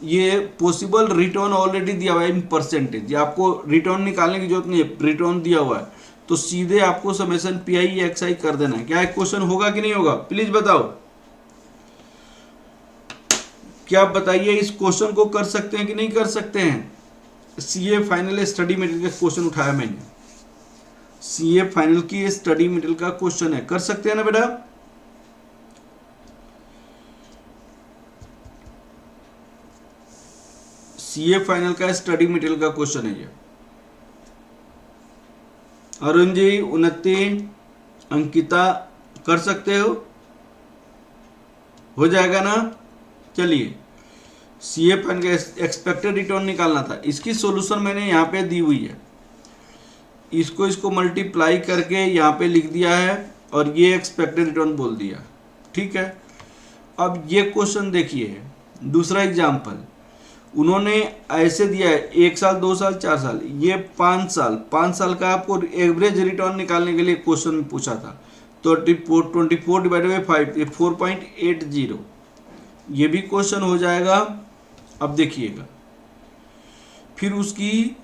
ये पॉसिबल रिटर्न ऑलरेडी दिया हुआ है इन परसेंटेज, आपको रिटर्न निकालने की जरूरत नहीं है, रिटर्न दिया हुआ है, तो सीधे आपको समेशन PI XI कर देना है। क्या एक क्वेश्चन होगा कि नहीं होगा, प्लीज बताओ, क्या आप बताइए इस क्वेश्चन को कर सकते हैं कि नहीं कर सकते हैं। CA फाइनल स्टडी मटेरियल का क्वेश्चन उठाया मैंने, CA फाइनल की स्टडी मटेरियल का क्वेश्चन है, कर सकते हैं ना बेटा। सीए फाइनल का स्टडी मटेरियल का क्वेश्चन है ये। अरुण जी, उन्नति, अंकिता, कर सकते हो जाएगा ना। चलिए, सीए फाइनल का एक्सपेक्टेड रिटर्न निकालना था, इसकी सॉल्यूशन मैंने यहाँ पे दी हुई है। इसको मल्टीप्लाई करके यहाँ पे लिख दिया है और ये एक्सपेक्टेड रिटर्न बोल दिया। ठीक है, अब ये क्वेश्चन देखिए, दूसरा एग्जाम्पल उन्होंने ऐसे दिया है 1 साल, 2 साल, 4 साल, ये 5 साल। 5 साल का आपको एवरेज रिटर्न निकालने के लिए क्वेश्चन पूछा था। तो 24 डिवाइडेड बाई 5, ये 4.80, ये भी क्वेश्चन हो जाएगा। अब देखिएगा, फिर उसकी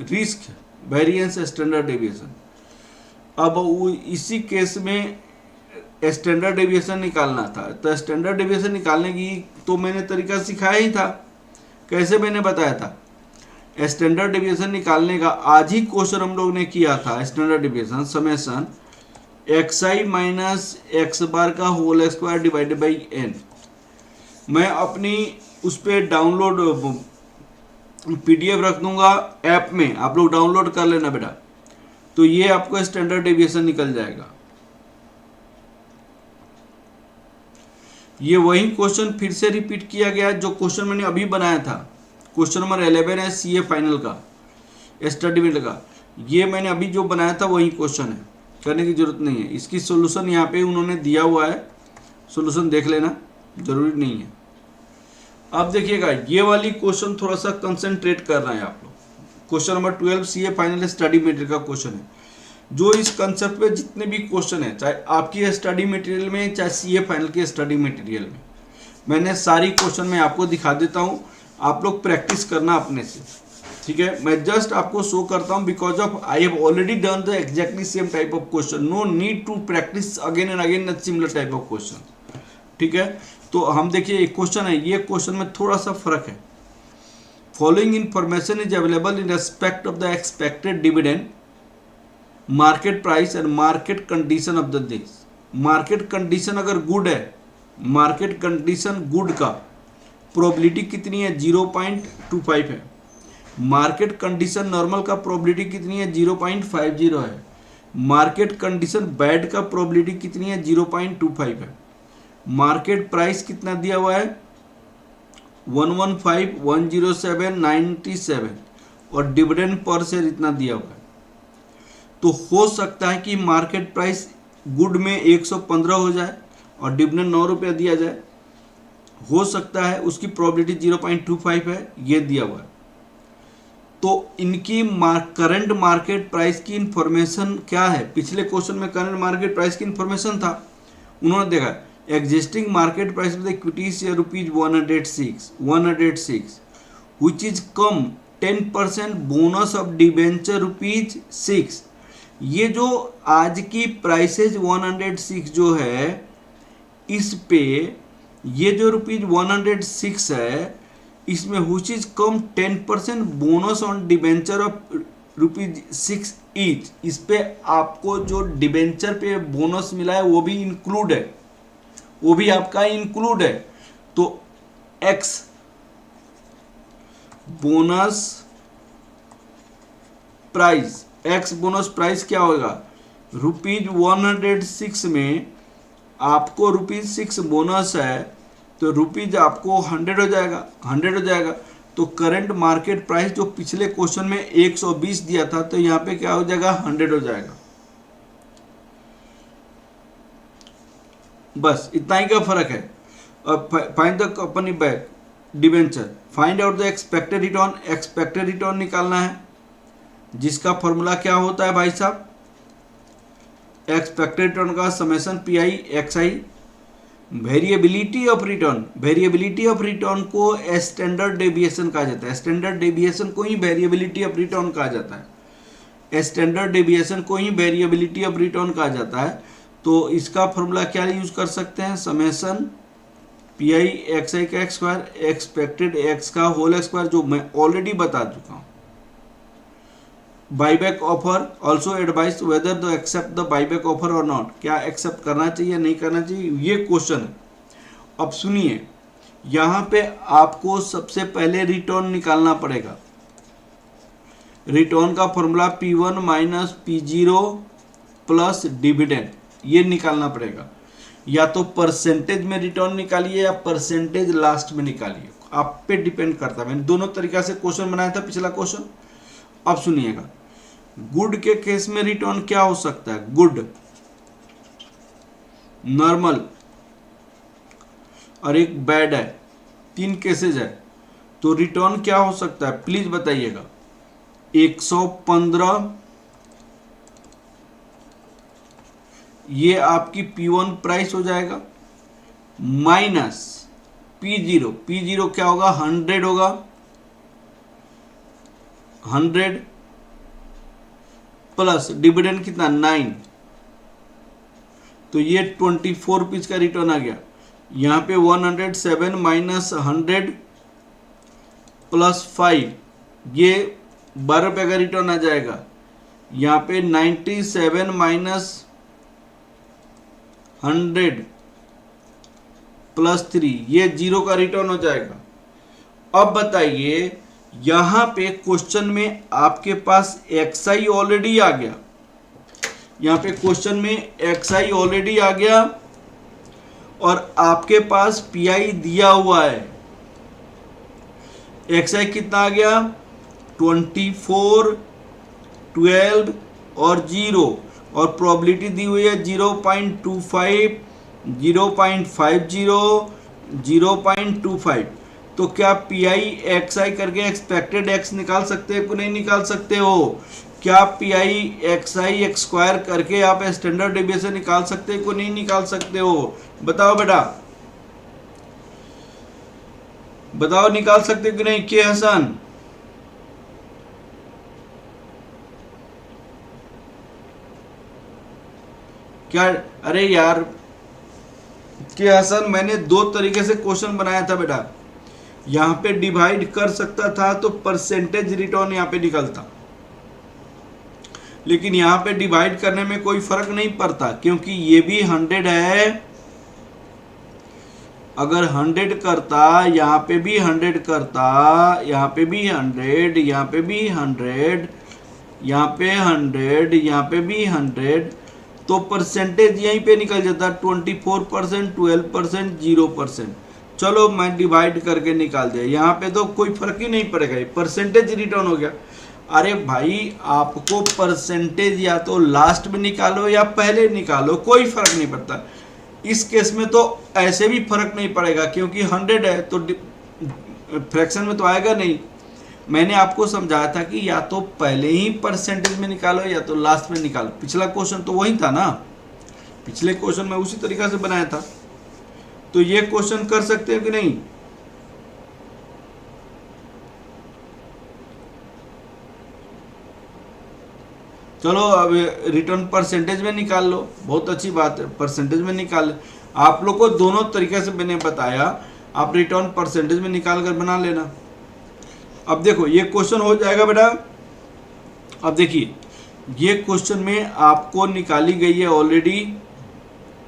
रिस्क, वेरिएंस, स्टैंडर्ड डेविएशन। अब इसी केस में स्टैंडर्ड डेविएशन निकालना था, तो स्टैंडर्ड डेविएशन निकालने की तो मैंने तरीका सिखाया ही था। कैसे मैंने बताया था स्टैंडर्ड डेविएशन निकालने का? आज ही क्वेश्चन हम लोग ने किया था। Standard deviation summation xi minus X bar का whole square divided by n। मैं अपनी उस पर डाउनलोड पीडीएफ रख दूंगा ऐप में, आप लोग डाउनलोड कर लेना बेटा। तो ये आपको स्टैंडर्ड डेविएशन निकल जाएगा। ये वही क्वेश्चन फिर से रिपीट किया गया जो क्वेश्चन मैंने अभी बनाया था। क्वेश्चन नंबर 11 है सीए फाइनल का, स्टडी मटेरियल का। ये मैंने अभी जो बनाया था वही क्वेश्चन है, करने की जरूरत नहीं है। इसकी सॉल्यूशन यहाँ पे उन्होंने दिया हुआ है, सॉल्यूशन देख लेना, जरूरी नहीं है। अब देखिएगा, ये वाली क्वेश्चन थोड़ा सा कंसंट्रेट करना है आप लोग। Question number 12 CA final study material का क्वेश्चन है। जो इस कंसेप्ट पे जितने भी क्वेश्चन है, चाहे आपकी स्टडी मटेरियल में, चाहे सीए फाइनल के स्टडी मटेरियल में, मैंने सारी क्वेश्चन में आपको दिखा देता हूँ। आप लोग प्रैक्टिस करना अपने से, ठीक है। मैं जस्ट आपको शो करता हूँ because of I have already done the exactly same type of question. No need to practice again and again similar type of question, ठीक है। तो हम देखिए, एक क्वेश्चन है, ये क्वेश्चन में थोड़ा सा फर्क है। Following information is available in respect of the expected dividend, market price and market condition of the this. Market condition अगर गुड है, मार्केट कंडीशन गुड का प्रोबेबिलिटी कितनी है? 0.25 है। मार्केट कंडीशन नॉर्मल का प्रोबेबिलिटी कितनी है? 0.50 है। मार्केट कंडीशन बैड का प्रोबेबिलिटी कितनी है? 0.25 है। मार्केट प्राइस कितना दिया हुआ है? 115,107.97 और डिविडेंड पर शेयर इतना दिया हुआ है। तो हो सकता है कि मार्केट प्राइस गुड में 115 हो जाए और डिविडेंड 9 रुपया दिया जाए। हो सकता है, उसकी प्रोबेबिलिटी 0.25 है, ये दिया हुआ है। तो इनकी करंट मार्केट प्राइस की इंफॉर्मेशन क्या है? पिछले क्वेश्चन में करंट मार्केट प्राइस की इंफॉर्मेशन था। उन्होंने देखा existing market price of the equity share rupees 106 which is come 10% bonus of debenture rupees 6। ये जो आज की प्राइसेज 106 जो है, इस पे ये जो रुपीज 106 है, इसमें which is come 10% bonus on debenture of rupees 6 each. इस पे आपको जो डिबेंचर पे बोनस मिला है वो भी इंक्लूड है, वो भी आपका इंक्लूड है। तो x bonus price, x bonus price क्या होगा? रुपीज 106 में आपको रुपीज 6 बोनस है, तो रुपीज आपको 100 हो जाएगा, 100 हो जाएगा। तो करंट मार्केट प्राइस जो पिछले क्वेश्चन में 120 दिया था, तो यहाँ पे क्या हो जाएगा? 100 हो जाएगा। बस इतना ही का फर्क है। अब find the company back debenture, find out the expected return. Expected return निकालना है, जिसका फॉर्मूला क्या होता है भाई साहब? एक्सपेक्टेड रिटर्न का summation P I X I. Variability of return, variability of return को स्टैंडर्ड डेविएशन कहा जाता है। स्टैंडर्ड डेविएशन को ही वेरिएबिलिटी ऑफ रिटर्न कहा जाता है। स्टैंडर्ड डेविएशन को ही वेरिएबिलिटी ऑफ रिटर्न कहा जाता है। तो इसका फॉर्मूला क्या यूज कर सकते हैं? Summation P I X I का एक्स स्क्वायर, एक्सपेक्टेड एक्स का होल स्क्वायर, जो मैं ऑलरेडी बता चुका हूँ। Buyback offer also advise whether the accept the buyback offer और नॉट। क्या एक्सेप्ट करना चाहिए नहीं करना चाहिए, ये क्वेश्चन है। अब सुनिए, यहाँ पे आपको सबसे पहले रिटर्न निकालना पड़ेगा। रिटर्न का formula P1 minus P0 plus dividend, ये निकालना पड़ेगा। या तो परसेंटेज में रिटर्न निकालिए या परसेंटेज लास्ट में निकालिए, आप पे डिपेंड करता है। मैंने दोनों तरीका से क्वेश्चन बनाया था पिछला क्वेश्चन। अब सुनिएगा, गुड के केस में रिटर्न क्या हो सकता है? गुड, नॉर्मल और एक बैड है, 3 केसेज है। तो रिटर्न क्या हो सकता है प्लीज बताइएगा। 115 ये आपकी P1 प्राइस हो जाएगा, माइनस P0, P0 क्या होगा? 100 होगा, 100 प्लस डिविडेंड कितना? 9, तो ये 24 रुपीज का रिटर्न आ गया। यहाँ पे 107 माइनस 100 प्लस 5, ये 12 रुपये का रिटर्न आ जाएगा। यहाँ पे 97 माइनस 100 प्लस 3, ये 0 का रिटर्न हो जाएगा। अब बताइए, यहां पे क्वेश्चन में आपके पास xi ऑलरेडी आ गया, यहां पे क्वेश्चन में xi ऑलरेडी आ गया और आपके पास pi दिया हुआ है। xi कितना आ गया? 24, 12 और 0, और प्रोबेबिलिटी दी हुई है 0.25, 0.50, 0.25। तो क्या PI XI करके एक्सपेक्टेड x निकाल सकते हो कि नहीं निकाल सकते हो? क्या PI XI x स्क्वायर करके आप स्टैंडर्ड डेविएशन निकाल सकते हो कि नहीं निकाल सकते हो? बताओ बेटा, बताओ निकाल सकते हो कि नहीं? के हसन, क्या? अरे यार के हसन, मैंने 2 तरीके से क्वेश्चन बनाया था बेटा। यहां पे डिवाइड कर सकता था तो परसेंटेज रिटर्न यहां पे निकलता, लेकिन यहां पे डिवाइड करने में कोई फर्क नहीं पड़ता क्योंकि ये भी 100 है। अगर 100 करता, यहाँ पे भी 100 करता, यहाँ पे भी 100, यहाँ पे भी 100, यहाँ पे 100, यहाँ पे भी 100, तो परसेंटेज यहीं पे निकल जाता, 24%, 12%, 0%। चलो मैं डिवाइड करके निकाल दिया, यहाँ पे तो कोई फर्क ही नहीं पड़ेगा, परसेंटेज रिटर्न हो गया। अरे भाई, आपको परसेंटेज या तो लास्ट में निकालो या पहले निकालो, कोई फर्क नहीं पड़ता। इस केस में तो ऐसे भी फर्क नहीं पड़ेगा क्योंकि 100 है तो फ्रैक्शन में तो आएगा नहीं। मैंने आपको समझाया था कि या तो पहले ही परसेंटेज में निकालो या तो लास्ट में निकालो। पिछला क्वेश्चन तो वही था ना, पिछले क्वेश्चन में उसी तरीका से बनाया था। तो ये क्वेश्चन कर सकते हैं कि नहीं? चलो अब रिटर्न परसेंटेज में निकाल लो, बहुत अच्छी बात है, परसेंटेज में निकाल। आप लोग को दोनों तरीके से मैंने बताया, आप रिटर्न परसेंटेज में निकाल कर बना लेना। अब देखो ये क्वेश्चन हो जाएगा बेटा। अब देखिए ये क्वेश्चन में आपको निकाली गई है ऑलरेडी,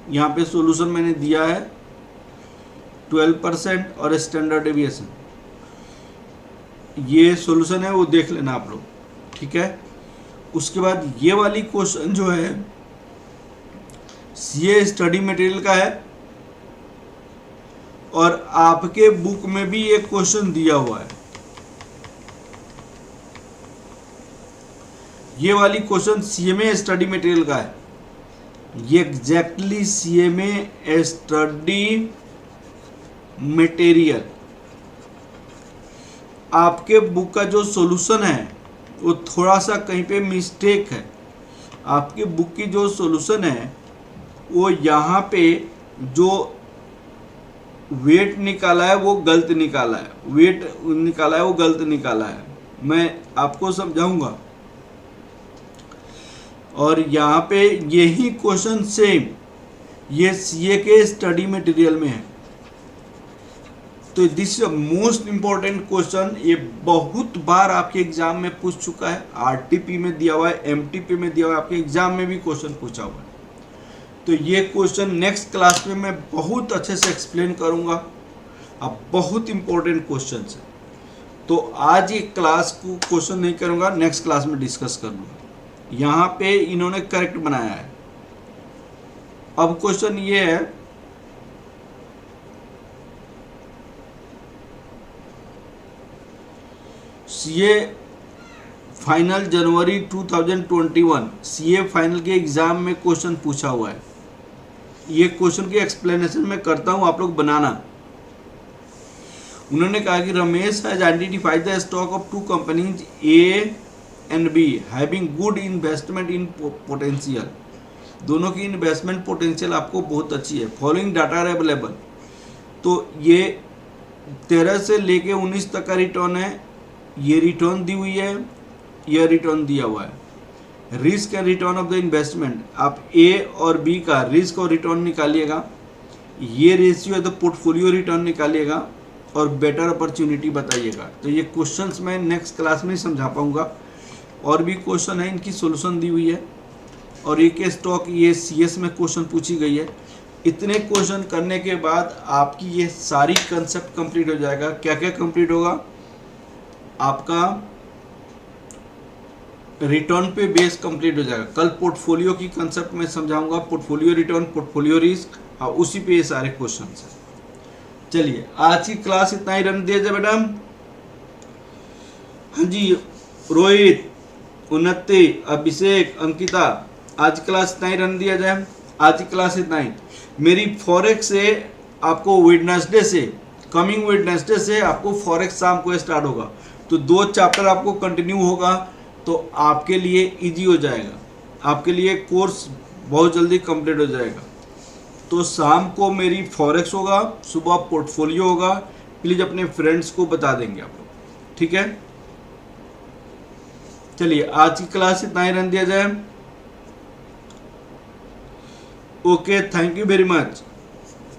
यहाँ पे सॉल्यूशन मैंने दिया है 12% और स्टैंडर्ड डेविएशन, ये सॉल्यूशन है वो देख लेना आप लोग, ठीक है। उसके बाद ये वाली क्वेश्चन जो है ये स्टडी मटेरियल का है और आपके बुक में भी एक क्वेश्चन दिया हुआ है। ये वाली क्वेश्चन CMA स्टडी मटेरियल का है, ये एग्जैक्टली CMA स्टडी मटेरियल। आपके बुक का जो सॉल्यूशन है वो थोड़ा सा कहीं पे मिस्टेक है। आपकी बुक की जो सॉल्यूशन है वो यहाँ पे जो वेट निकाला है वो गलत निकाला है, वेट निकाला है वो गलत निकाला है, मैं आपको समझाऊंगा। और यहाँ पे यही क्वेश्चन सेम ये CA के स्टडी मटेरियल में है। तो this is most important question, ये बहुत बार आपके एग्जाम में पूछ चुका है, RTP में दिया हुआ है, MTP में दिया हुआ है, आपके एग्जाम में भी क्वेश्चन पूछा हुआ है। तो ये क्वेश्चन नेक्स्ट क्लास में मैं बहुत अच्छे से एक्सप्लेन करूंगा। अब बहुत इंपॉर्टेंट क्वेश्चन है, तो आज ये क्लास को क्वेश्चन नहीं करूंगा, नेक्स्ट क्लास में डिस्कस करूंगा। यहाँ पे इन्होंने करेक्ट बनाया है। अब क्वेश्चन ये है, सीए फाइनल जनवरी 2021 सीए फाइनल के एग्जाम में क्वेश्चन पूछा हुआ है। ये क्वेश्चन की एक्सप्लेनेशन मैं करता हूं, आप लोग बनाना। उन्होंने कहा कि Ramesh has identified the stock of two companies A and B having good investment in potential. दोनों की इन्वेस्टमेंट पोटेंशियल आपको बहुत अच्छी है। Following data are available. तो ये 13 से लेके 19 तक का रिटर्न है, ये रिटर्न दी हुई है, यह रिटर्न दिया हुआ है। Risk and return of the investment, आप ए और बी का रिस्क और रिटर्न निकालिएगा। ये रेशियो है तो पोर्टफोलियो रिटर्न निकालिएगा और बेटर अपॉर्चुनिटी बताइएगा। तो ये क्वेश्चंस मैं नेक्स्ट क्लास में समझा पाऊंगा। और भी क्वेश्चन है, इनकी सॉल्यूशन दी हुई है। और एक स्टॉक ये सीएस में क्वेश्चन पूछी गई है। इतने क्वेश्चन करने के बाद आपकी ये सारी कंसेप्ट कंप्लीट हो जाएगा। क्या क्या कंप्लीट होगा? आपका रिटर्न पे बेस कंप्लीट हो जाएगा। कल पोर्टफोलियो की कंसेप्ट में समझाऊंगा, पोर्टफोलियो रिटर्न, पोर्टफोलियो रिस्क, और उसी पे ये सारे क्वेश्चन हैं। चलिए आज की क्लास इतना ही रन दिया जाए बेटा। हाँ जी, रोहित, उन्नति, अभिषेक, अंकिता, आज क्लास इतना ही रन दिया जाए। आज की क्लास इतना ही। मेरी फॉरेक्स से आपको वेडनेसडे से, कमिंग वेडनेसडे से आपको फॉरेक्स शाम को स्टार्ट होगा। तो 2 चैप्टर आपको कंटिन्यू होगा, तो आपके लिए इजी हो जाएगा। आपके लिए कोर्स बहुत जल्दी कंप्लीट हो जाएगा। तो शाम को मेरी फॉरेक्स होगा, सुबह पोर्टफोलियो होगा। प्लीज़ अपने फ्रेंड्स को बता देंगे आप लोग, ठीक है? चलिए आज की क्लास इतना ही रन दिया जाए। Okay, thank you very much.